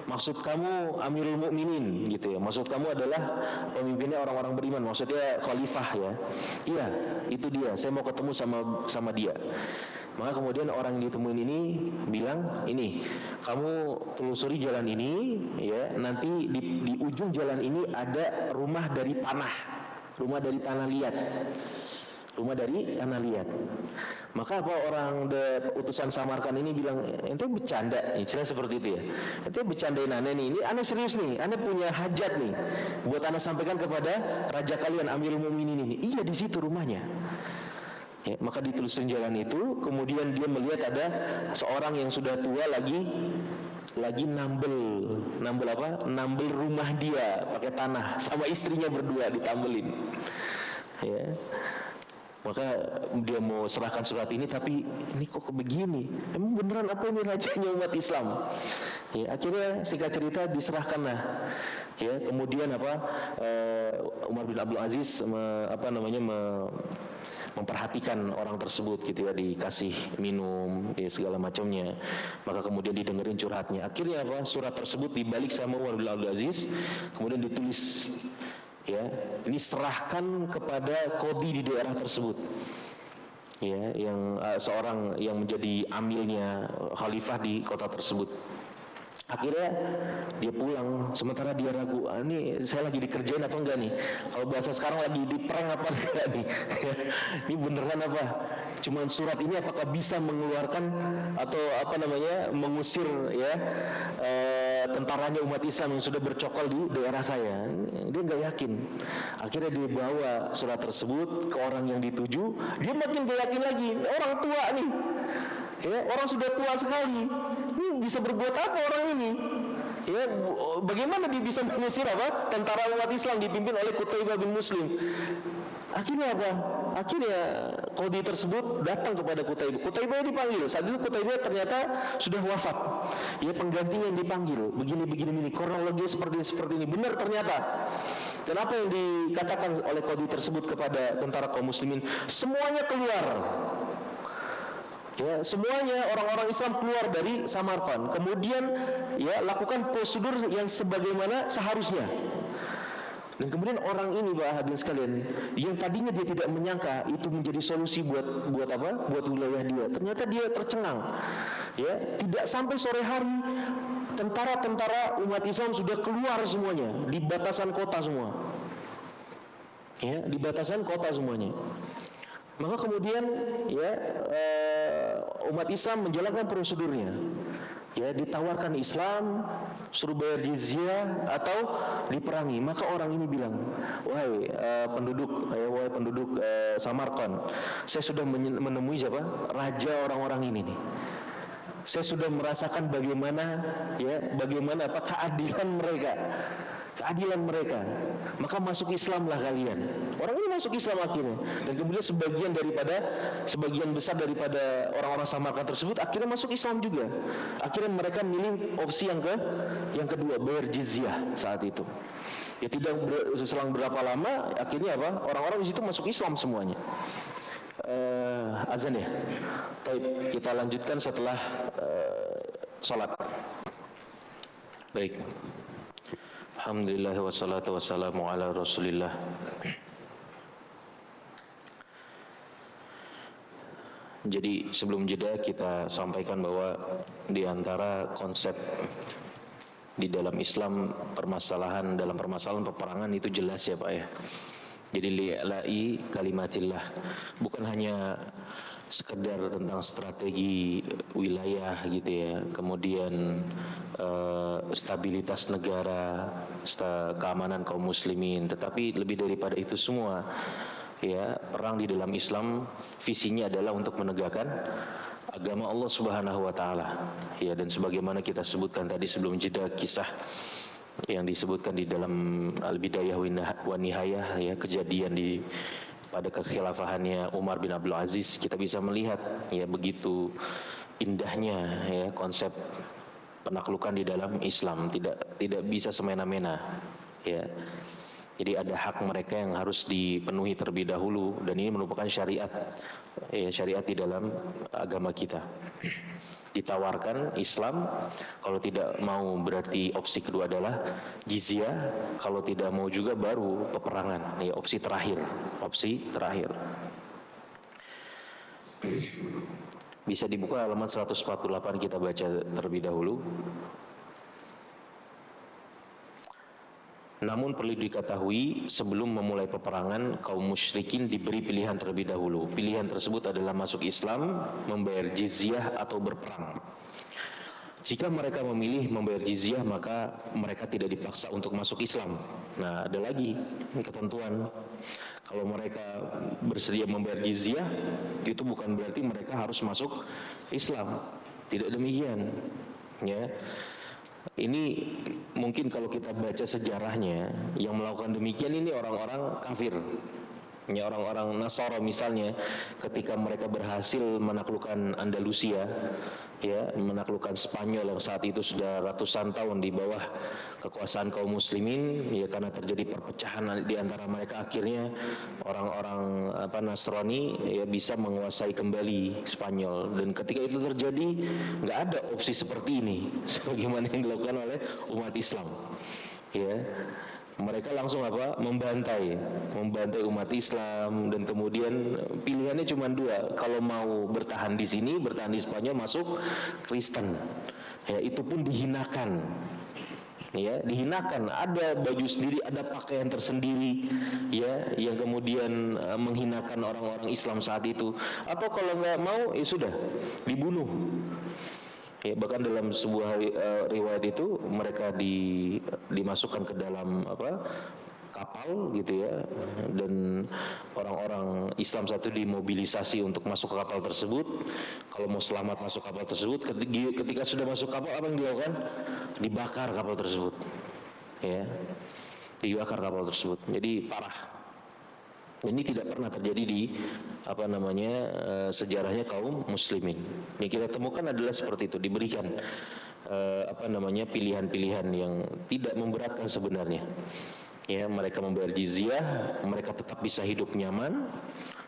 Maksud kamu Amirul Mukminin gitu ya. Maksud kamu adalah pemimpinnya orang-orang beriman, maksudnya khalifah ya. Iya, itu dia. Saya mau ketemu sama dia. Maka kemudian orang yang ditemuin ini bilang, ini kamu telusuri jalan ini ya, nanti di ujung jalan ini ada rumah dari tanah liat. Maka orang utusan Samarkand ini bilang, ente bercanda, istilah seperti itu ya. Ente bercandain aneh nih, ini aneh serius nih, aneh punya hajat nih, buat aneh sampaikan kepada raja kalian Amirul Mukminin ini. Iya, di situ rumahnya. Ya, maka ditelusurin jalan itu, kemudian dia melihat ada seorang yang sudah tua lagi nambel rumah dia pakai tanah, sama istrinya berdua ditambelin. Ya. Maka dia mau serahkan surat ini, tapi ini kok begini? Emang beneran apa ini rajanya umat Islam? Ya, akhirnya singkat cerita diserahkanlah. Ya, kemudian Umar bin Abdul Aziz memperhatikan orang tersebut gitu ya, dikasih minum ya, segala macamnya. Maka kemudian didengerin curhatnya. Akhirnya surat tersebut dibalik sama Umar bin Abdul Aziz, kemudian ditulis, ya, ini serahkan kepada qadhi di daerah tersebut, ya, yang seorang yang menjadi amilnya khalifah di kota tersebut. Akhirnya dia pulang, sementara dia ragu, ini saya lagi dikerjain apa enggak nih? Kalau bahasa sekarang lagi di prank apa enggak nih? Ini beneran apa? Cuman surat ini apakah bisa mengeluarkan atau mengusir ya tentaranya umat Islam yang sudah bercokol di daerah saya? Dia nggak yakin. Akhirnya dia bawa surat tersebut ke orang yang dituju, dia makin gak yakin lagi. Orang tua nih, ya, orang sudah tua sekali. Ini bisa berbuat apa orang ini? Ya, bagaimana dia bisa mengusir tentara umat Islam dipimpin oleh Qutaibah bin Muslim? Akhirnya Akhirnya qadhi tersebut datang kepada Qutaibah. Qutaibah dipanggil. Saat itu Qutaibah ternyata sudah wafat. Ya, penggantinya yang dipanggil. Begini, kronologi seperti ini. Benar ternyata. Dan apa yang dikatakan oleh qadhi tersebut kepada tentara kaum muslimin? Semuanya keluar. Ya, semuanya orang-orang Islam keluar dari Samarkand. Kemudian ya, lakukan prosedur yang sebagaimana seharusnya. Dan kemudian orang ini, Pak hadirin sekalian, yang tadinya dia tidak menyangka itu menjadi solusi buat wilayah dia. Ternyata dia tercengang. Ya, tidak sampai sore hari tentara-tentara umat Islam sudah keluar semuanya di batasan kota semua. Ya, di batasan kota semuanya. Maka kemudian ya umat Islam menjalankan prosedurnya. Ya, ditawarkan Islam, suruh bayar jizyah atau diperangi. Maka orang ini bilang, wahai penduduk Samarkand, saya sudah menemui siapa? Raja orang-orang ini nih. Saya sudah merasakan bagaimana keadilan mereka. Maka masuk Islamlah kalian. Orang ini masuk Islam akhirnya. Dan kemudian sebagian besar daripada orang-orang Samarkand tersebut akhirnya masuk Islam juga. Akhirnya mereka milih opsi yang kedua, bayar jizyah saat itu. Ya, tidak selang berapa lama akhirnya orang-orang di situ masuk Islam semuanya. Azan ya. Baik, kita lanjutkan setelah salat. Baik. Alhamdulillah wassalatu wassalamu ala Rasulillah. Jadi sebelum jeda kita sampaikan bahwa di antara konsep di dalam Islam permasalahan peperangan itu jelas ya Pak ya. Jadi li'la'i kalimatillah, bukan hanya sekedar tentang strategi wilayah gitu ya, kemudian stabilitas negara, keamanan kaum muslimin, tetapi lebih daripada itu semua ya, perang di dalam Islam visinya adalah untuk menegakkan agama Allah Subhanahu wa taala. Ya, dan sebagaimana kita sebutkan tadi sebelum jeda kisah yang disebutkan di dalam Al-Bidayah wa Nihayah ya, kejadian pada kekhilafahannya Umar bin Abdul Aziz, kita bisa melihat ya begitu indahnya ya konsep penaklukan di dalam Islam, tidak bisa semena-mena ya. Jadi ada hak mereka yang harus dipenuhi terlebih dahulu, dan ini merupakan syariat di dalam agama kita. Ditawarkan Islam, kalau tidak mau berarti opsi kedua adalah jizyah, kalau tidak mau juga baru peperangan, ya opsi terakhir. Bisa dibuka halaman 148, kita baca terlebih dahulu. Namun perlu diketahui, sebelum memulai peperangan, kaum musyrikin diberi pilihan terlebih dahulu. Pilihan tersebut adalah masuk Islam, membayar jizyah, atau berperang. Jika mereka memilih membayar jizyah, maka mereka tidak dipaksa untuk masuk Islam. Nah, ada lagi ketentuan. Kalau mereka bersedia membayar jizyah, itu bukan berarti mereka harus masuk Islam. Tidak demikian. Ya. Ini mungkin kalau kita baca sejarahnya, yang melakukan demikian ini orang-orang kafir. Ya, orang-orang Nasara misalnya, ketika mereka berhasil menaklukkan Andalusia, ya, menaklukkan Spanyol yang saat itu sudah ratusan tahun di bawah kekuasaan kaum muslimin, ya, karena terjadi perpecahan di antara mereka, akhirnya orang-orang Nasrani ya bisa menguasai kembali Spanyol. Dan ketika itu terjadi, nggak ada opsi seperti ini sebagaimana yang dilakukan oleh umat Islam. Ya, mereka langsung membantai umat Islam, dan kemudian pilihannya cuma dua, kalau mau bertahan di sini, bertahan di Spanyol, masuk Kristen, ya, itu pun dihinakan, ya, dihinakan, ada baju sendiri, ada pakaian tersendiri, ya, yang kemudian menghinakan orang-orang Islam saat itu. Atau kalau nggak mau, ya sudah, dibunuh. Ya, bahkan dalam sebuah riwayat itu mereka dimasukkan ke dalam kapal gitu ya, dan orang-orang Islam satu dimobilisasi untuk masuk ke kapal tersebut. Kalau mau selamat masuk kapal tersebut, ketika sudah masuk kapal, apa yang dilakukan? Dibakar kapal tersebut, ya, dibakar kapal tersebut. Jadi parah. Ini tidak pernah terjadi di sejarahnya kaum muslimin. Yang kita temukan adalah seperti itu, diberikan pilihan-pilihan yang tidak memberatkan sebenarnya. Ya, mereka membayar jizyah, mereka tetap bisa hidup nyaman,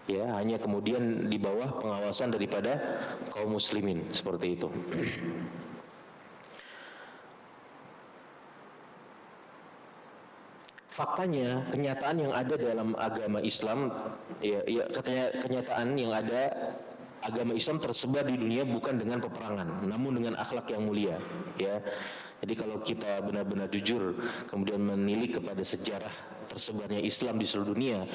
ya, hanya kemudian di bawah pengawasan daripada kaum muslimin, seperti itu. Faktanya, kenyataan yang ada dalam agama Islam, kenyataan yang ada, agama Islam tersebar di dunia bukan dengan peperangan, namun dengan akhlak yang mulia, ya. Jadi kalau kita benar-benar jujur, kemudian menilik kepada sejarah tersebarnya Islam di seluruh dunia,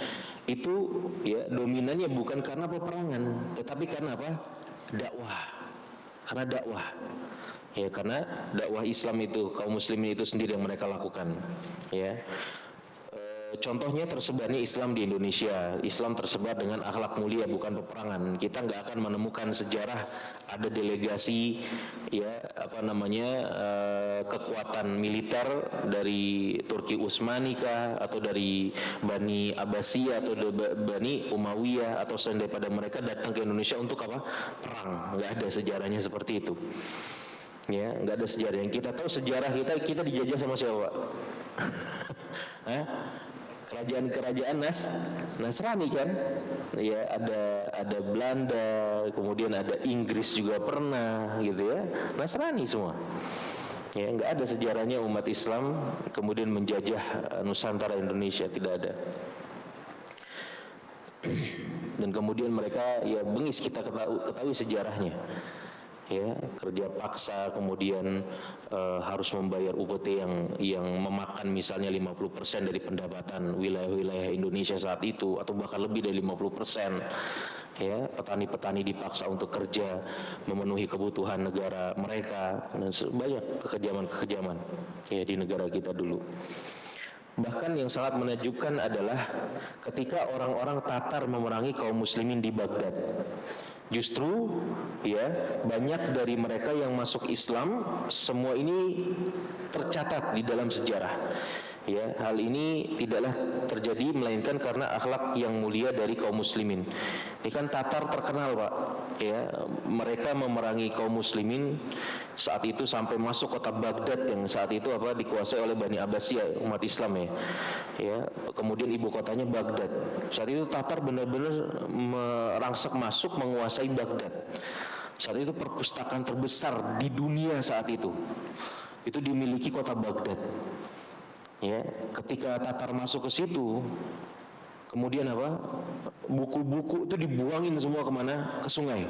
itu ya dominannya bukan karena peperangan, tetapi karena dakwah. Karena dakwah. Ya, karena dakwah Islam itu, kaum muslimin itu sendiri yang mereka lakukan, ya. Contohnya tersebarnya Islam di Indonesia. Islam tersebar dengan akhlak mulia, bukan peperangan. Kita nggak akan menemukan sejarah ada delegasi, ya, kekuatan militer dari Turki Utsmani kah, atau dari Bani Abbasiyah atau Bani Umayyah atau selain daripada mereka datang ke Indonesia untuk perang. Nggak ada sejarahnya seperti itu. Ya, nggak ada sejarah. Yang kita tahu sejarah kita dijajah sama siapa? Kerajaan Nasrani kan? Ya, ada Belanda, kemudian ada Inggris juga pernah, gitu ya. Nasrani semua. Ya, nggak ada sejarahnya umat Islam kemudian menjajah Nusantara Indonesia, tidak ada. Dan kemudian mereka ya bengis, kita ketahui sejarahnya. Ya, kerja paksa, kemudian harus membayar UPT yang memakan misalnya 50% dari pendapatan wilayah-wilayah Indonesia saat itu, atau bahkan lebih dari 50%. Ya, petani-petani dipaksa untuk kerja memenuhi kebutuhan negara mereka, dan banyak kekejaman-kekejaman ya di negara kita dulu. Bahkan yang sangat menakjubkan adalah ketika orang-orang Tatar memerangi kaum muslimin di Baghdad. Justru ya banyak dari mereka yang masuk Islam, semua ini tercatat di dalam sejarah. Ya, hal ini tidaklah terjadi melainkan karena akhlak yang mulia dari kaum muslimin. Ini kan Tatar terkenal, Pak. Ya, mereka memerangi kaum muslimin saat itu sampai masuk kota Baghdad yang saat itu dikuasai oleh Bani Abbasiyah, umat Islam ya. Ya, kemudian ibu kotanya Baghdad. Saat itu Tatar benar-benar merangsek masuk menguasai Baghdad. Saat itu perpustakaan terbesar di dunia saat itu dimiliki kota Baghdad. Ya, ketika Tatar masuk ke situ, kemudian buku-buku itu dibuangin semua kemana? Ke sungai.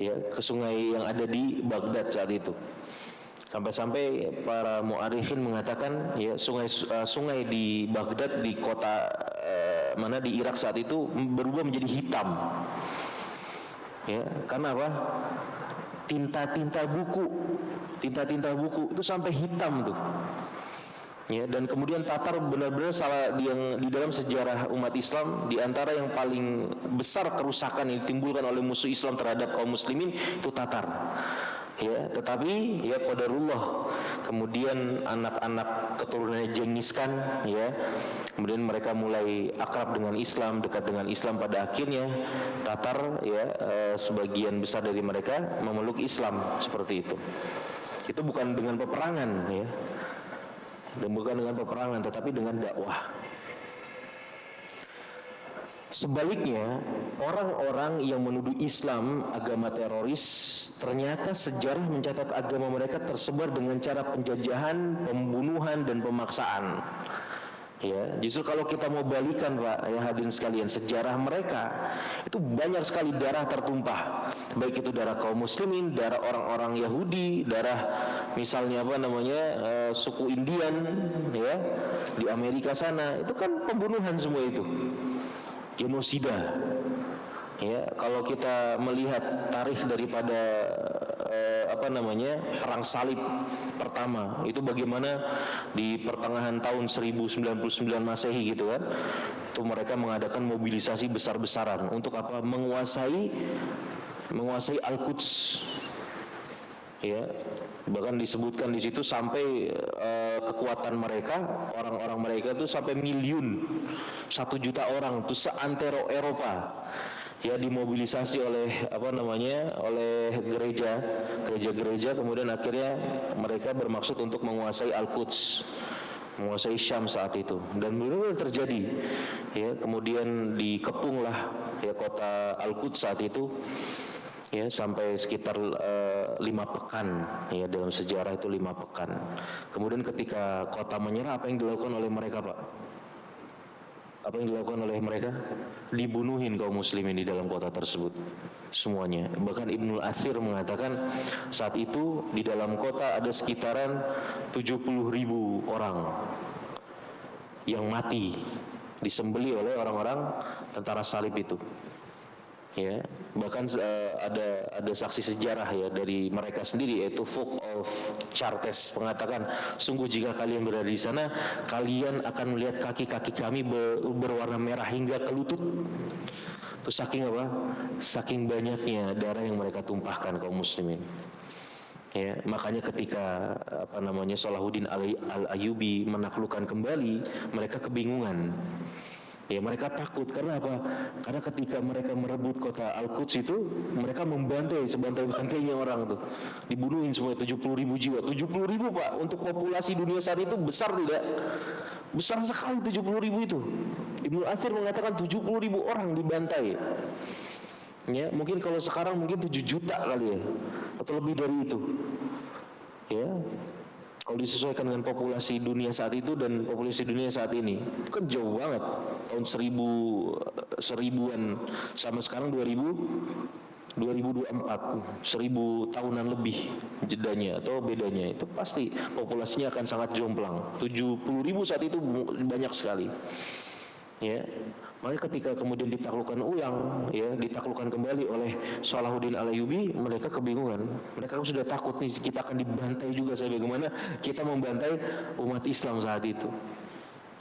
Ya, ke sungai yang ada di Baghdad saat itu. Sampai-sampai para mu'arikhin mengatakan ya sungai di Baghdad, di kota di Irak saat itu berubah menjadi hitam. Ya, karena tinta-tinta buku itu sampai hitam tuh. Ya, dan kemudian Tatar benar-benar di dalam sejarah umat Islam, di antara yang paling besar kerusakan yang ditimbulkan oleh musuh Islam terhadap kaum muslimin itu Tatar. ya, tetapi ya qadarullah, kemudian anak-anak keturunannya Genghis Khan, ya, kemudian mereka mulai akrab dengan Islam, dekat dengan Islam, pada akhirnya Tatar, ya, sebagian besar dari mereka memeluk Islam seperti itu. Itu bukan dengan peperangan, ya, dan bukan dengan peperangan, tetapi dengan dakwah. Sebaliknya, orang-orang yang menuduh Islam agama teroris, ternyata sejarah mencatat agama mereka tersebar dengan cara penjajahan, pembunuhan, dan pemaksaan. Ya, justru kalau kita mau balikan, Pak, ya hadirin sekalian, sejarah mereka itu banyak sekali darah tertumpah, baik itu darah kaum muslimin, darah orang-orang Yahudi, darah misalnya suku Indian, ya, di Amerika sana, itu kan pembunuhan semua itu. Genosida. Ya, kalau kita melihat tarikh daripada perang salib pertama, itu bagaimana di pertengahan tahun 1099 Masehi gitu kan. Itu mereka mengadakan mobilisasi besar-besaran untuk apa? Menguasai Al-Quds. Ya, bahkan disebutkan di situ sampai kekuatan mereka, orang-orang mereka itu sampai 1 juta orang itu seantero Eropa, ya, dimobilisasi oleh oleh gereja-gereja, kemudian akhirnya mereka bermaksud untuk menguasai Al-Quds, menguasai Syam saat itu, dan benar-benar terjadi, ya. Kemudian dikepunglah, ya, kota Al-Quds saat itu, ya, sampai sekitar 5 pekan, ya, dalam sejarah itu 5 pekan. Kemudian ketika kota menyerah, apa yang dilakukan oleh mereka, Pak? Apa yang dilakukan oleh mereka? Dibunuhin kaum muslimin di dalam kota tersebut semuanya. Bahkan Ibnul Athir mengatakan saat itu di dalam kota ada sekitaran 70.000 orang yang mati, disembelih oleh orang-orang tentara salib itu. Ya, bahkan ada saksi sejarah, ya, dari mereka sendiri, yaitu Folk of Chartres mengatakan, sungguh jika kalian berada di sana, kalian akan melihat kaki-kaki kami berwarna merah hingga ke lutut. Itu saking apa? Saking banyaknya darah yang mereka tumpahkan kaum muslimin. Ya, makanya ketika Salahuddin Al-Ayyubi menaklukkan kembali, mereka kebingungan. Ya, mereka takut, karena apa? Karena ketika mereka merebut kota Al-Quds itu, mereka membantai sebantai-bantainya orang tuh. Dibunuhin semua 70.000 jiwa. 70.000, Pak, untuk populasi dunia saat itu besar tidak? Besar sekali 70.000 itu. Ibnu Athir mengatakan 70.000 orang dibantai. Ya, mungkin kalau sekarang mungkin 7 juta kali, ya, atau lebih dari itu. Ya. Kalau disesuaikan dengan populasi dunia saat itu dan populasi dunia saat ini, itu kan jauh banget. Tahun 1000-an sama sekarang 2024, 1000 tahunan lebih jedanya atau bedanya, itu pasti populasinya akan sangat jomplang. 70.000 saat itu banyak sekali. Ya, makanya ketika kemudian ditaklukkan ulang, ya, ditaklukkan kembali oleh Salahuddin Al-Ayyubi, mereka kebingungan. Mereka sudah takut nih, kita akan dibantai juga, sebagaimana kita membantai umat Islam saat itu.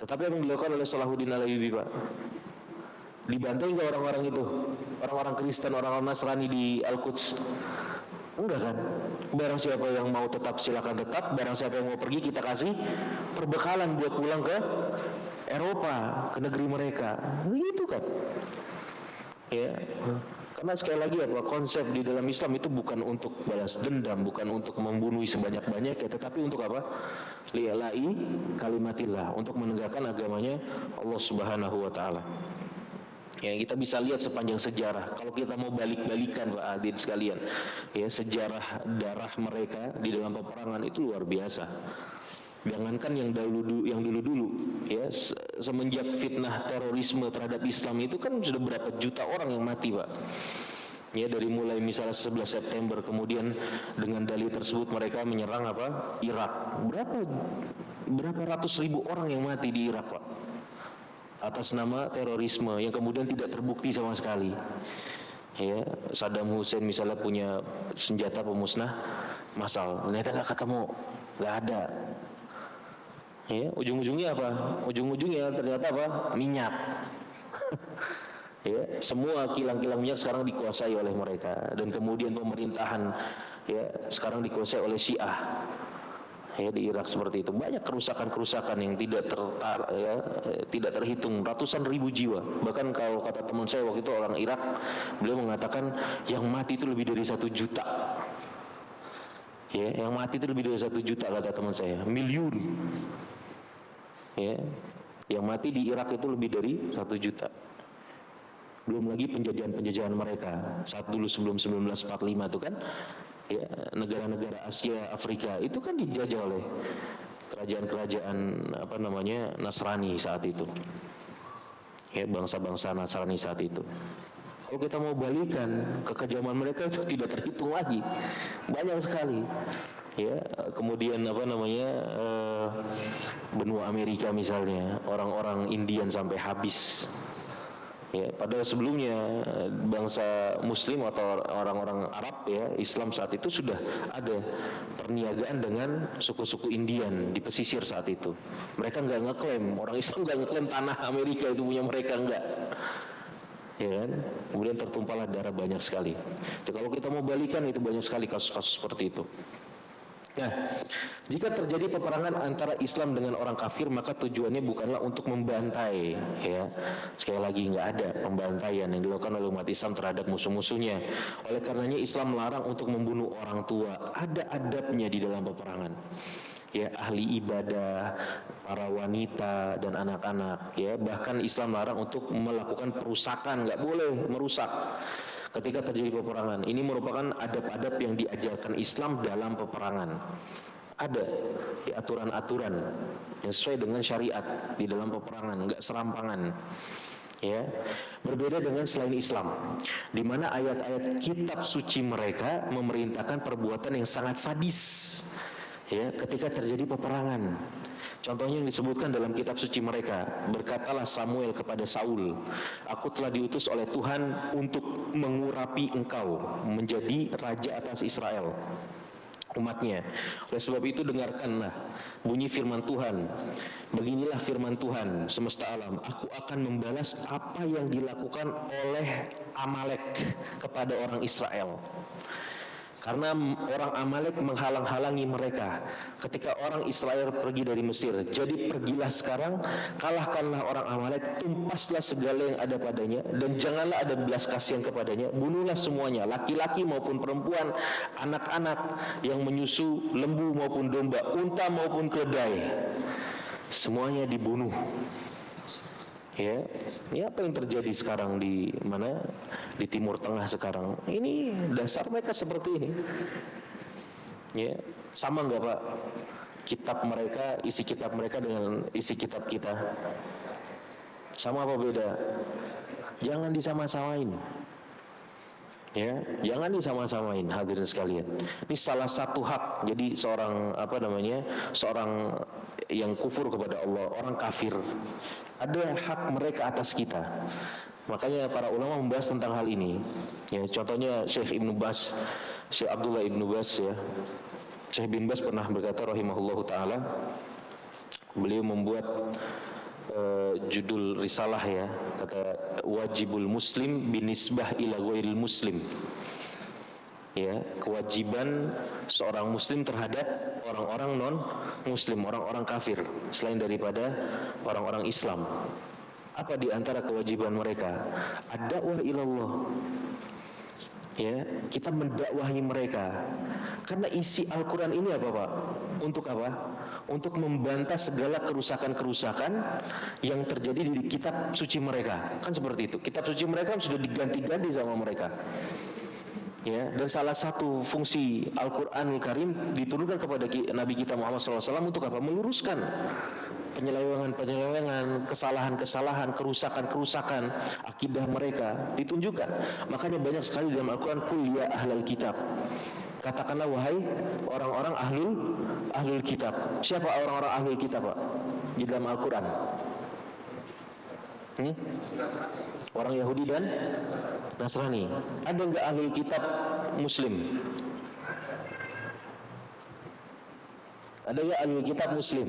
Tetapi apa yang dilakukan oleh Salahuddin Al-Ayyubi, Pak? Dibantai enggak orang-orang itu? Orang-orang Kristen, orang-orang Nasrani di Al-Quds? Enggak kan? Barang siapa yang mau tetap silakan tetap, barang siapa yang mau pergi kita kasih perbekalan buat pulang ke Eropa, ke negeri mereka, gitu kan? Ya, karena sekali lagi, ya, konsep di dalam Islam itu bukan untuk balas dendam, bukan untuk membunuh sebanyak-banyak, ya, tetapi untuk apa? Li'la'i kalimatillah, untuk menegakkan agamanya Allah Subhanahu wa taala. Ya, kita bisa lihat sepanjang sejarah. Kalau kita mau balik-balikan, Pak Adin sekalian, ya, sejarah darah mereka di dalam peperangan itu luar biasa. Jangankan yang dulu-dulu, ya, semenjak fitnah terorisme terhadap Islam itu kan sudah berapa juta orang yang mati, Pak. Ya, dari mulai misalnya 11 September, kemudian dengan dalih tersebut mereka menyerang apa? Irak. Berapa ratus ribu orang yang mati di Irak, Pak, atas nama terorisme yang kemudian tidak terbukti sama sekali. Ya, Saddam Hussein misalnya punya senjata pemusnah massal, ternyata nggak ketemu, nggak ada. Ya, ujung-ujungnya apa? Ujung-ujungnya ternyata apa? Minyak. Ya, semua kilang-kilang minyak sekarang dikuasai oleh mereka, dan kemudian pemerintahan ya sekarang dikuasai oleh Syiah. Ya, di Irak seperti itu banyak kerusakan-kerusakan yang tidak terhitung, ratusan ribu jiwa. Bahkan kalau kata teman saya waktu itu orang Irak, beliau mengatakan yang mati itu lebih dari 1 juta. Ya, yang mati itu lebih dari 1 juta kata teman saya, miliun. Ya, yang mati di Irak itu lebih dari 1 juta. Belum lagi penjajahan mereka saat dulu sebelum 1945 itu kan. Ya, negara-negara Asia, Afrika itu kan dijajah oleh kerajaan-kerajaan Nasrani saat itu. Ya, bangsa-bangsa Nasrani saat itu. Kalau kita mau balikan kekejaman mereka itu tidak terhitung lagi, banyak sekali. Ya, kemudian benua Amerika misalnya, orang-orang Indian sampai habis. Ya, padahal sebelumnya bangsa Muslim atau orang-orang Arab ya Islam saat itu sudah ada perniagaan dengan suku-suku Indian di pesisir saat itu. Mereka nggak ngeklaim, orang Islam nggak ngeklaim tanah Amerika itu punya mereka, nggak. Ya kan? Kemudian tertumpahlah darah banyak sekali. Jadi kalau kita mau balikan itu banyak sekali kasus-kasus seperti itu. Nah, jika terjadi peperangan antara Islam dengan orang kafir, maka tujuannya bukanlah untuk membantai, ya. Sekali lagi nggak ada pembantaian yang dilakukan oleh umat Islam terhadap musuh-musuhnya. Oleh karenanya Islam melarang untuk membunuh orang tua. Ada adabnya di dalam peperangan. Ya, ahli ibadah, para wanita dan anak-anak, ya. Bahkan Islam melarang untuk melakukan perusakan, nggak boleh merusak ketika terjadi peperangan. Ini merupakan adab-adab yang diajarkan Islam dalam peperangan. Ada di aturan-aturan yang sesuai dengan syariat di dalam peperangan, enggak serampangan. Ya, berbeda dengan selain Islam, di mana ayat-ayat kitab suci mereka memerintahkan perbuatan yang sangat sadis. Ya, ketika terjadi peperangan. Contohnya yang disebutkan dalam kitab suci mereka, berkatalah Samuel kepada Saul, aku telah diutus oleh Tuhan untuk mengurapi engkau menjadi raja atas Israel, umatnya. Oleh sebab itu dengarkanlah bunyi firman Tuhan. Beginilah firman Tuhan semesta alam, aku akan membalas apa yang dilakukan oleh Amalek kepada orang Israel. Karena orang Amalek menghalang-halangi mereka ketika orang Israel pergi dari Mesir. Jadi pergilah sekarang, kalahkanlah orang Amalek, tumpaslah segala yang ada padanya, dan janganlah ada belas kasihan kepadanya. Bunuhlah semuanya, laki-laki maupun perempuan, anak-anak yang menyusu, lembu maupun domba, unta maupun keledai, semuanya dibunuh. Ya, ini apa yang terjadi sekarang di mana? Di Timur Tengah sekarang. Ini dasar mereka seperti ini. Ya, sama enggak Pak? Kitab mereka, isi kitab mereka dengan isi kitab kita. Sama apa beda? Jangan disama-samain. Ya, jangan disama-samain hadirin sekalian. Ini salah satu hak. Jadi seorang seorang yang kufur kepada Allah, orang kafir, ada hak mereka atas kita. Makanya para ulama membahas tentang hal ini. Ya, contohnya Syekh Ibnu Baz, Syekh Abdullah Ibnu Baz ya. Syekh bin Baz pernah berkata rahimahullahu taala, beliau membuat judul risalah ya, kata wajibul muslim binisbah ila ghairil muslim. Ya, kewajiban seorang muslim terhadap orang-orang non muslim, orang-orang kafir selain daripada orang-orang Islam. Apa di antara kewajiban mereka? Ad-da'wah ilallah. Ya, kita mendakwahi mereka. Karena isi Al-Quran ini apa Pak? Untuk apa? Untuk membantah segala kerusakan-kerusakan yang terjadi di kitab suci mereka. Kan seperti itu. Kitab suci mereka sudah diganti-ganti sama mereka. Ya, dan salah satu fungsi Al-Quranul Karim diturunkan kepada Nabi kita Muhammad SAW untuk apa? Meluruskan penyelewengan, kesalahan-kesalahan, kerusakan-kerusakan akidah mereka ditunjukkan. Makanya banyak sekali dalam Al-Quran, qul ya ahlal kitab, katakanlah wahai orang-orang ahlul kitab. Siapa orang-orang ahlul kitab Pak di dalam Al-Quran? Orang Yahudi dan Nasrani. Ada enggak ahlul kitab muslim? Ada enggak ahlul kitab muslim?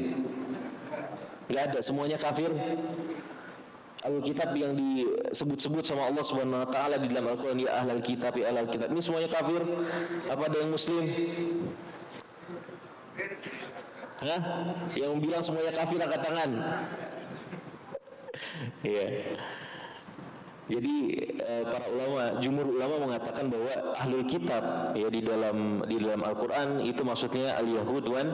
Enggak ada, semuanya kafir. ahlul kitab yang disebut-sebut sama Allah Subhanahu wa taala di dalam Al-Qur'an, ya ahlul kitab, ya ahlul kitab. Ini semuanya kafir? Apa ada yang muslim? Hah? Yang bilang semuanya kafir angkat tangan. Iya. Jadi para ulama, jumhur ulama mengatakan bahwa ahlul kitab ya di dalam Al-Qur'an itu maksudnya al-Yahud wan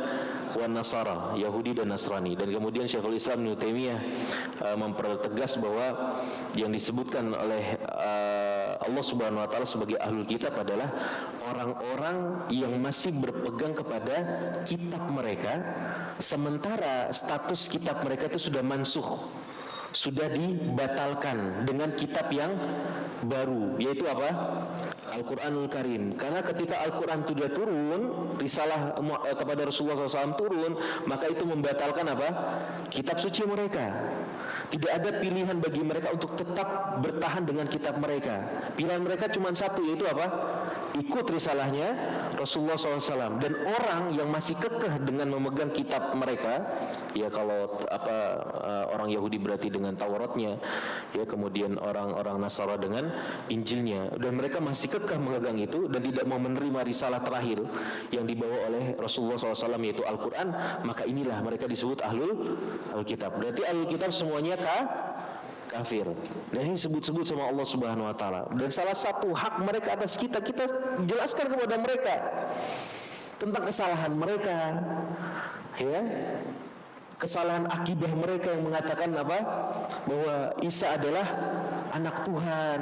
Nasara, Yahudi dan Nasrani. Dan kemudian Syekhul Islam Ibnu Taimiyah mempertegas bahwa yang disebutkan oleh Allah Subhanahu wa taala sebagai ahlul kitab adalah orang-orang yang masih berpegang kepada kitab mereka sementara status kitab mereka itu sudah mansukh, sudah dibatalkan dengan kitab yang baru, yaitu apa? Al-Quranul Karim. Karena ketika Al-Quran sudah turun, risalah kepada Rasulullah SAW turun, maka itu membatalkan apa? Kitab suci mereka. Tidak ada pilihan bagi mereka untuk tetap bertahan dengan kitab mereka. Pilihan mereka cuma satu, yaitu apa? Ikut risalahnya Rasulullah SAW. Dan orang yang masih kekeh dengan memegang kitab mereka, ya kalau orang Yahudi berarti dengan Tauratnya, ya kemudian orang-orang Nasara dengan Injilnya, dan mereka masih kekeh memegang itu dan tidak mau menerima risalah terakhir yang dibawa oleh Rasulullah SAW, yaitu Al-Quran, maka inilah mereka disebut ahlul kitab. Berarti ahlul kitab semuanya kafir. Dan ini disebut-sebut sama Allah Subhanahu wa taala. Dan salah satu hak mereka atas kita jelaskan kepada mereka tentang kesalahan mereka, ya. Kesalahan akidah mereka yang mengatakan apa? Bahwa Isa adalah anak Tuhan,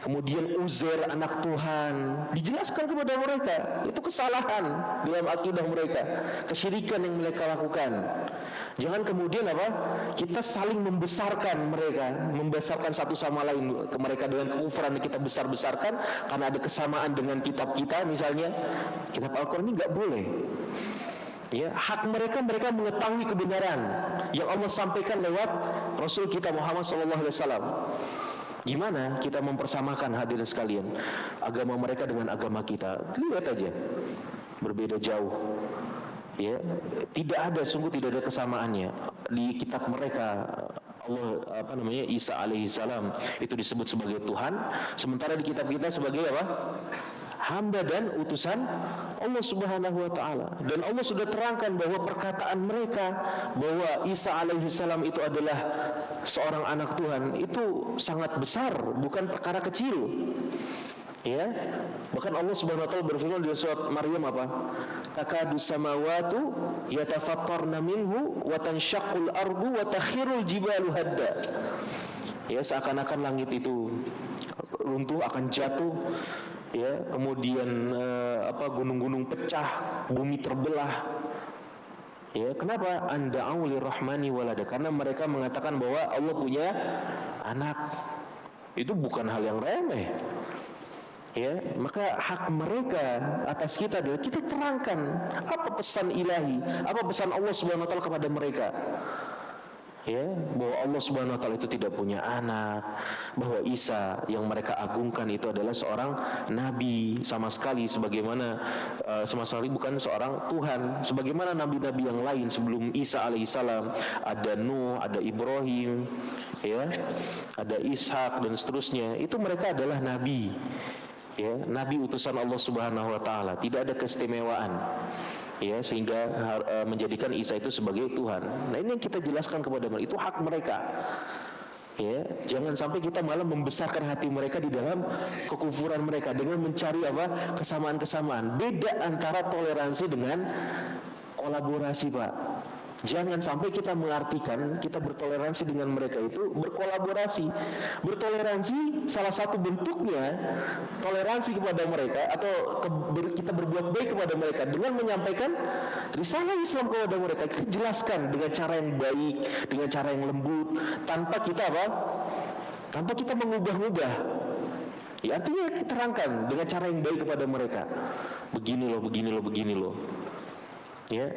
kemudian Uzair anak Tuhan. Dijelaskan kepada mereka, itu kesalahan dalam akidah mereka, kesyirikan yang mereka lakukan. Jangan kemudian apa? Kita saling membesarkan mereka, membesarkan satu sama lain ke mereka dengan kekufuran yang kita besar-besarkan karena ada kesamaan dengan kitab kita, misalnya kitab Al-Quran ini nggak boleh. Ya, hak mereka mengetahui kebenaran yang Allah sampaikan lewat Rasul kita Muhammad SAW. Gimana kita mempersamakan, hadirin sekalian, agama mereka dengan agama kita? Lihat aja, berbeda jauh. Ya, sungguh tidak ada kesamaannya. Di kitab mereka Allah Isa alaihissalam itu disebut sebagai Tuhan, sementara di kitab kita sebagai apa? Hamba dan utusan Allah Subhanahu wa taala. Dan Allah sudah terangkan bahwa perkataan mereka bahwa Isa alaihissalam itu adalah seorang anak Tuhan itu sangat besar, bukan perkara kecil. Ya, bahkan Allah Subhanahu wa taala berfirman di surat Maryam apa? Takadu samawatu yatafattarna minhu wa tanshaqqul ardu wa takhirul jibalu hadda. Ya, seakan-akan langit itu runtuh, akan jatuh. Ya, kemudian gunung-gunung pecah, bumi terbelah. Ya, kenapa? Anda'u lirrahmani walada, karena mereka mengatakan bahwa Allah punya anak. Itu bukan hal yang remeh. Ya, maka hak mereka atas kita adalah kita terangkan apa pesan ilahi, apa pesan Allah Subhanahu wa taala kepada mereka. Ya, bahwa Allah Subhanahu wa taala itu tidak punya anak, bahwa Isa yang mereka agungkan itu adalah seorang nabi sama sekali bukan seorang Tuhan, sebagaimana nabi-nabi yang lain sebelum Isa alaihissalam, ada Nuh, ada Ibrahim, ya, ada Ishak dan seterusnya, itu mereka adalah nabi. Ya, nabi utusan Allah Subhanahu wa taala, tidak ada keistimewaan. Ya, sehingga menjadikan Isa itu sebagai Tuhan. Nah, ini yang kita jelaskan kepada mereka, itu hak mereka. Ya, jangan sampai kita malah membesarkan hati mereka di dalam kekufuran mereka dengan mencari apa? Kesamaan-kesamaan. Beda antara toleransi dengan kolaborasi, Pak. Jangan sampai kita mengartikan kita bertoleransi dengan mereka itu berkolaborasi. Bertoleransi salah satu bentuknya toleransi kepada mereka atau kita berbuat baik kepada mereka dengan menyampaikan risalah Islam kepada mereka. Kita jelaskan dengan cara yang baik, dengan cara yang lembut, tanpa kita tanpa kita mengubah-ubah. Ya, artinya kita terangkan dengan cara yang baik kepada mereka. Begini loh. Ya.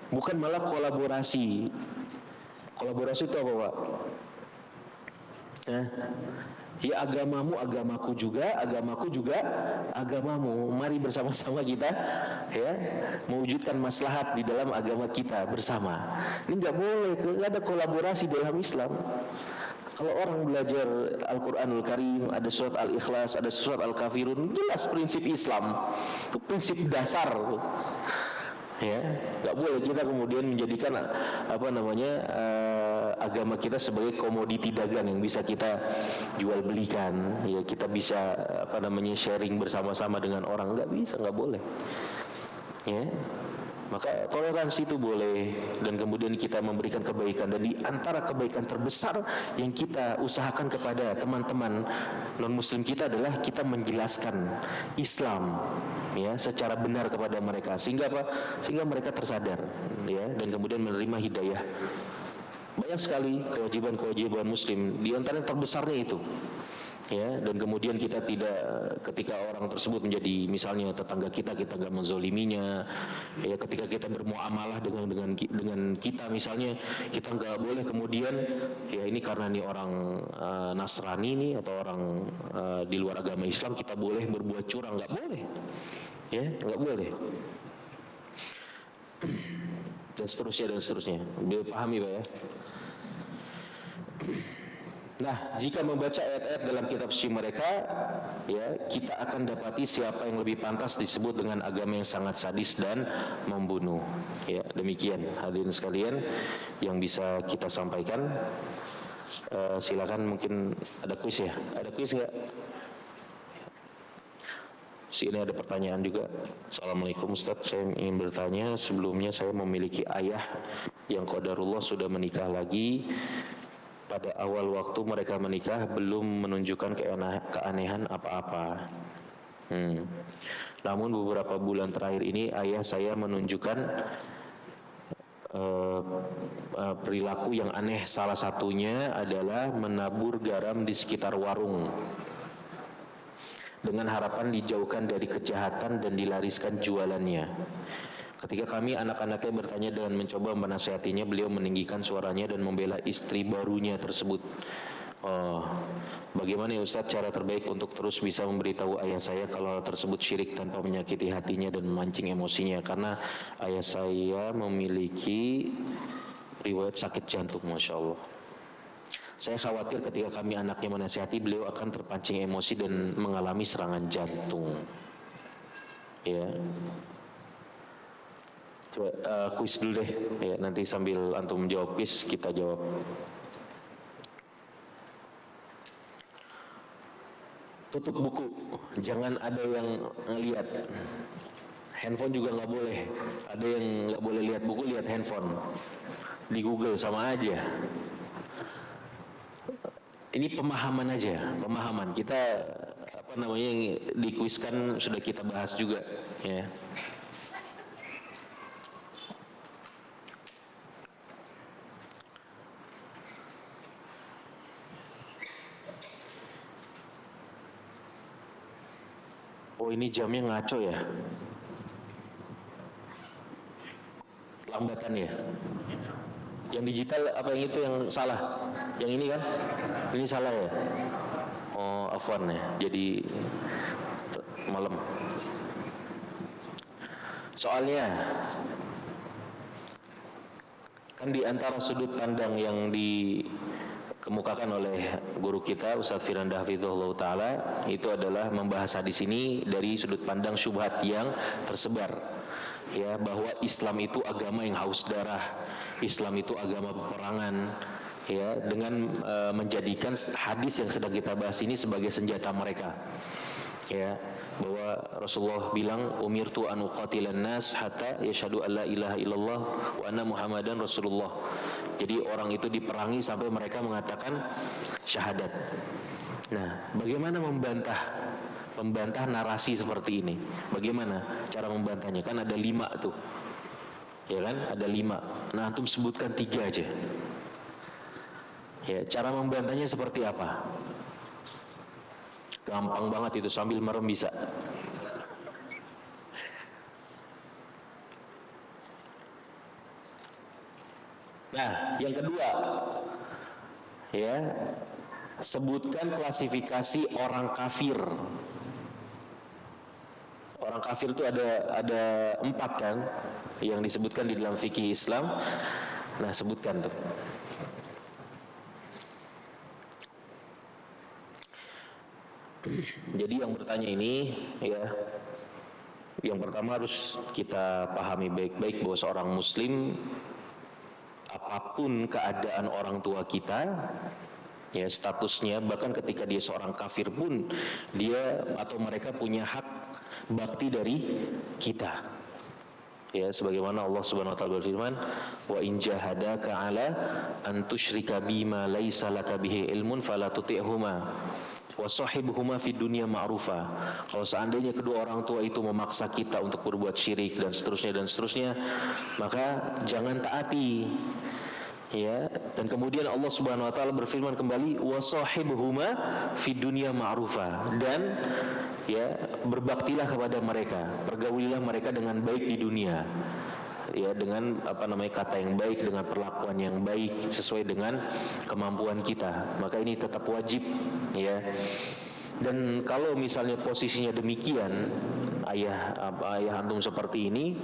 Bukan malah kolaborasi. Kolaborasi itu apa, Pak? Ya, agamamu agamaku juga, agamaku juga agamamu. Mari bersama-sama kita ya mewujudkan maslahat di dalam agama kita bersama. Ini nggak boleh, nggak ada kolaborasi dalam Islam. Kalau orang belajar Al-Quranul Karim, ada surat Al-Ikhlas, ada surat Al-Kafirun, jelas prinsip Islam, itu prinsip dasar. Ya, nggak boleh kita kemudian menjadikan agama kita sebagai komoditi dagang yang bisa kita jual belikan. Ya, kita bisa sharing bersama-sama dengan orang, nggak bisa, nggak boleh. Ya. Maka toleransi itu boleh, dan kemudian kita memberikan kebaikan, dan di antara kebaikan terbesar yang kita usahakan kepada teman-teman non-muslim kita adalah kita menjelaskan Islam ya secara benar kepada mereka, sehingga mereka tersadar ya, dan kemudian menerima hidayah. Banyak sekali kewajiban muslim, di antara yang terbesarnya itu ya, dan kemudian kita tidak, ketika orang tersebut menjadi misalnya tetangga kita nggak menzoliminya ya, ketika kita bermuamalah dengan kita misalnya, kita nggak boleh kemudian ya ini karena ini orang Nasrani nih atau orang di luar agama Islam kita boleh berbuat curang, nggak boleh ya, nggak boleh, dan seterusnya. Pahami Pak ya. Nah, jika membaca ayat-ayat dalam kitab suci mereka, ya, kita akan dapati siapa yang lebih pantas disebut dengan agama yang sangat sadis dan membunuh. Ya, demikian hadirin sekalian yang bisa kita sampaikan. Silakan, mungkin ada kuis ya? Ada kuis nggak? Sini ada pertanyaan juga. Assalamualaikum Ustaz, saya ingin bertanya, sebelumnya saya memiliki ayah yang qadarullah sudah menikah lagi. Pada awal waktu mereka menikah belum menunjukkan keanehan apa-apa. Namun beberapa bulan terakhir ini ayah saya menunjukkan perilaku yang aneh. Salah satunya adalah menabur garam di sekitar warung dengan harapan dijauhkan dari kejahatan dan dilariskan jualannya. Ketika kami anak-anaknya bertanya dan mencoba menasihatinya, beliau meninggikan suaranya dan membela istri barunya tersebut. Bagaimana ya Ustaz cara terbaik untuk terus bisa memberitahu ayah saya kalau hal tersebut syirik tanpa menyakiti hatinya dan memancing emosinya? Karena ayah saya memiliki riwayat sakit jantung, Masya Allah. Saya khawatir ketika kami anaknya menasihati, beliau akan terpancing emosi dan mengalami serangan jantung. Ya. Coba kuis dulu deh, ya, nanti sambil antum jawab kuis kita jawab. Tutup buku, jangan ada yang ngelihat. Handphone juga nggak boleh. Ada yang nggak boleh lihat buku, lihat handphone. Di Google sama aja. Ini pemahaman aja, pemahaman. Kita yang dikuiskan sudah kita bahas juga, ya. Oh, ini jamnya ngaco ya? Lambatan ya? Yang digital apa yang itu yang salah? Yang ini kan? Ini salah ya? Oh, afwan ya. Jadi malam. Soalnya kan di antara sudut pandang yang dikemukakan oleh guru kita Ustaz Firanda Hafizahullah Ta'ala itu adalah membahas hadis ini dari sudut pandang syubhat yang tersebar, ya, bahwa Islam itu agama yang haus darah, Islam itu agama peperangan, ya, dengan menjadikan hadis yang sedang kita bahas ini sebagai senjata mereka, ya, bahwa Rasulullah bilang umirtu an uqatilan nas hatta yashhadu alla ilaha illallah wa anna muhammadan rasulullah. Jadi orang itu diperangi sampai mereka mengatakan syahadat. Nah, bagaimana membantah narasi seperti ini? Bagaimana cara membantahnya? Kan ada 5 tuh, ya kan? Ada 5. Nah, antum sebutkan 3 aja. Ya, cara membantahnya seperti apa? Gampang banget itu, sambil merem bisa. Nah, yang kedua, ya, sebutkan klasifikasi orang kafir. Orang kafir itu ada 4 kan, yang disebutkan di dalam fikih Islam. Nah, sebutkan tuh. Jadi yang bertanya ini ya, yang pertama harus kita pahami baik-baik bahwa seorang muslim, apapun keadaan orang tua kita, ya statusnya, bahkan ketika dia seorang kafir pun dia atau mereka punya hak bakti dari kita. Ya, sebagaimana Allah Subhanahu wa taala berfirman, "Wa in jahadaka 'ala an tusyrika bima laisa laka bihi ilmun fala tuti'huma wa sahibhuma fid dunya ma'rufa." Kalau seandainya kedua orang tua itu memaksa kita untuk berbuat syirik dan seterusnya, maka jangan taati. Ya, dan kemudian Allah Subhanahu wa taala berfirman kembali, wa sahibhuma fid dunya ma'rufa, dan ya berbaktilah kepada mereka, pergaulilah mereka dengan baik di dunia. Ya, dengan kata yang baik, dengan perlakuan yang baik sesuai dengan kemampuan kita. Maka ini tetap wajib, ya. Dan kalau misalnya posisinya demikian, ayah antum seperti ini,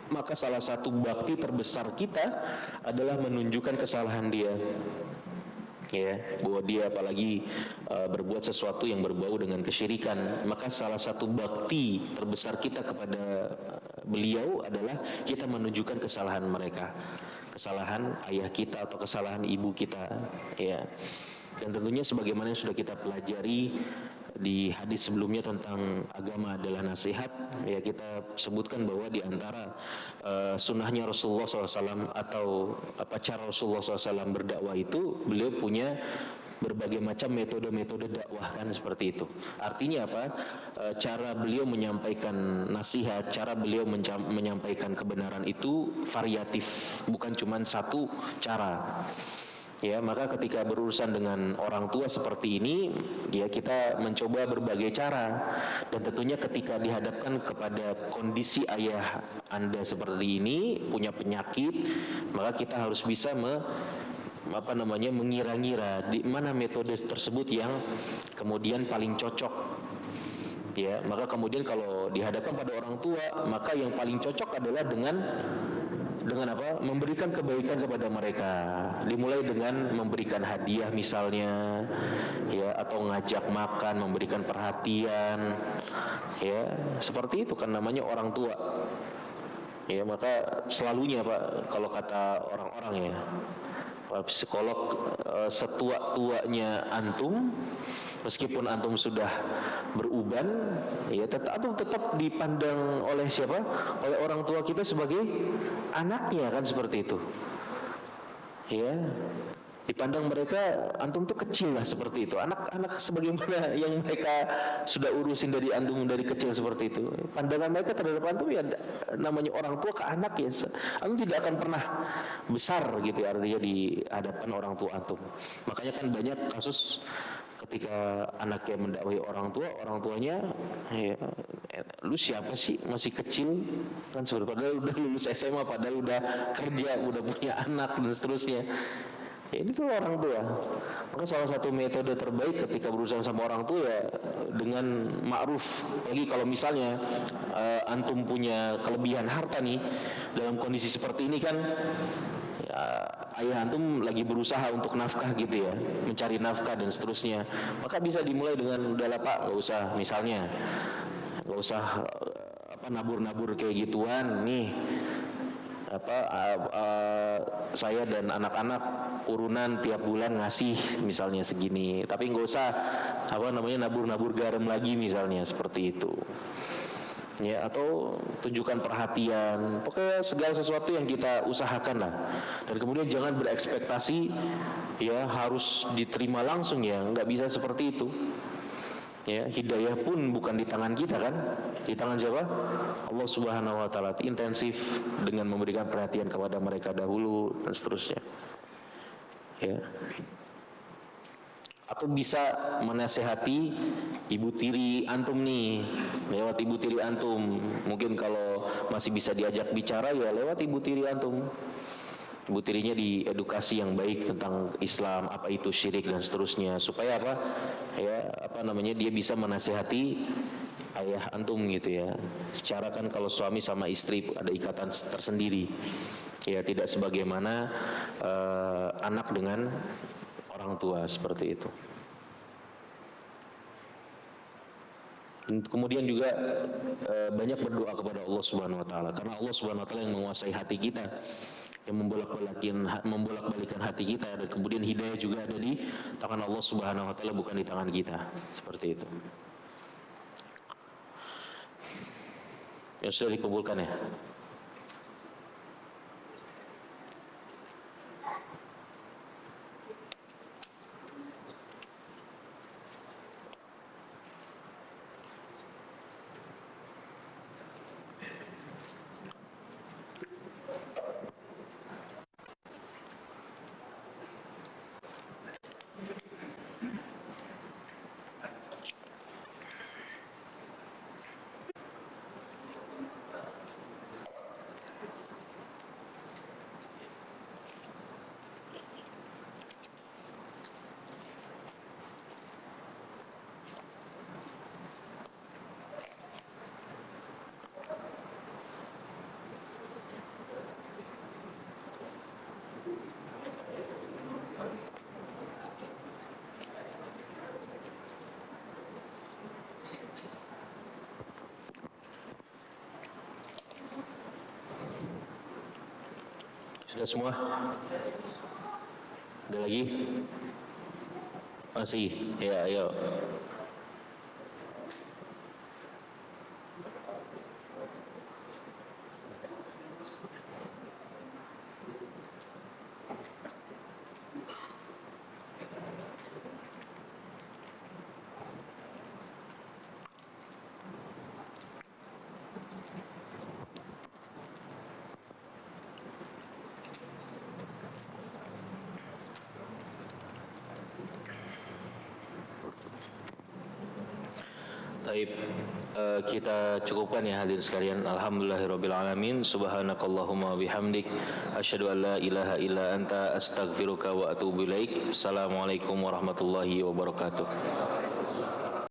maka salah satu bakti terbesar kita adalah menunjukkan kesalahan dia. Ya, bahwa dia apalagi berbuat sesuatu yang berbau dengan kesyirikan, maka salah satu bakti terbesar kita kepada beliau adalah kita menunjukkan kesalahan mereka, kesalahan ayah kita atau kesalahan ibu kita, ya. Dan tentunya sebagaimana yang sudah kita pelajari di hadis sebelumnya tentang agama adalah nasihat, ya kita sebutkan bahwa di antara sunnahnya Rasulullah SAW atau cara Rasulullah SAW berdakwah itu, beliau punya berbagai macam metode-metode dakwah, kan seperti itu. Artinya apa? Cara beliau menyampaikan nasihat, cara beliau menyampaikan kebenaran itu variatif, bukan cuma satu cara. Ya, maka ketika berurusan dengan orang tua seperti ini, ya kita mencoba berbagai cara. Dan tentunya ketika dihadapkan kepada kondisi ayah Anda seperti ini, punya penyakit, maka kita harus bisa mengira-ngira di mana metode tersebut yang kemudian paling cocok. Ya, maka kemudian kalau dihadapkan pada orang tua, maka yang paling cocok adalah dengan memberikan kebaikan kepada mereka. Dimulai dengan memberikan hadiah misalnya, ya, atau ngajak makan, memberikan perhatian, ya, seperti itu kan namanya orang tua. Ya, maka selalunya Pak, kalau kata orang-orang ya, psikolog, setua-tuanya antum, meskipun antum sudah beruban, ya antum tetap dipandang oleh siapa? Oleh orang tua kita sebagai anaknya, kan seperti itu. Ya, dipandang mereka antum tuh kecil lah, seperti itu. Anak-anak sebagaimana yang mereka sudah urusin dari antum dari kecil seperti itu. Pandangan mereka terhadap antum ya namanya orang tua ke anak, ya. Antum tidak akan pernah besar gitu ya, artinya di hadapan orang tua antum. Makanya kan banyak kasus ketika anaknya mendakwahi orang tuanya, ya, lu siapa sih, masih kecil, kan sebenarnya padahal udah lulus SMA, padahal udah kerja, udah punya anak dan seterusnya. Ya, ini tuh orang tua. Maka salah satu metode terbaik ketika berurusan sama orang tua ya dengan ma'ruf. Lagi kalau misalnya antum punya kelebihan harta nih, dalam kondisi seperti ini kan, ya, ayah antum lagi berusaha untuk nafkah gitu ya, mencari nafkah dan seterusnya, maka bisa dimulai dengan, udahlah Pak, nggak usah nabur-nabur kayak gituan nih. Saya dan anak-anak urunan tiap bulan ngasih misalnya segini, tapi nggak usah nabur-nabur garam lagi misalnya, seperti itu. Ya, atau tunjukkan perhatian, pokoknya segala sesuatu yang kita usahakan lah. Dan kemudian jangan berekspektasi ya harus diterima langsung, ya nggak bisa seperti itu. Ya, hidayah pun bukan di tangan kita kan, di tangan siapa? Allah Subhanahu wa taala. Intensif dengan memberikan perhatian kepada mereka dahulu dan seterusnya. Ya. Atau bisa menasehati ibu tiri antum nih, lewat ibu tiri antum. Mungkin kalau masih bisa diajak bicara ya lewat ibu tiri antum. Ibu tirinya diedukasi yang baik tentang Islam, apa itu syirik dan seterusnya, supaya dia bisa menasehati ayah antum gitu ya. Secara kan kalau suami sama istri ada ikatan tersendiri, ya tidak sebagaimana anak dengan orang tua, seperti itu. Kemudian juga banyak berdoa kepada Allah Subhanahu wa taala, karena Allah Subhanahu wa taala yang menguasai hati kita, yang membolak-balikan hati kita, dan kemudian hidayah juga ada di tangan Allah Subhanahu wa taala, bukan di tangan kita. Seperti itu. Yang sudah dikumpulkan ya. Sudah semua? Ada lagi? Masih? Ya, ayo. Baik, kita cukupkan ya hadirin sekalian. Alhamdulillahirabbil alamin. Subhanakallahumma bihamdik asyhadu an la ilaha illa anta astaghfiruka wa atubu ilaik. Assalamualaikum warahmatullahi wabarakatuh.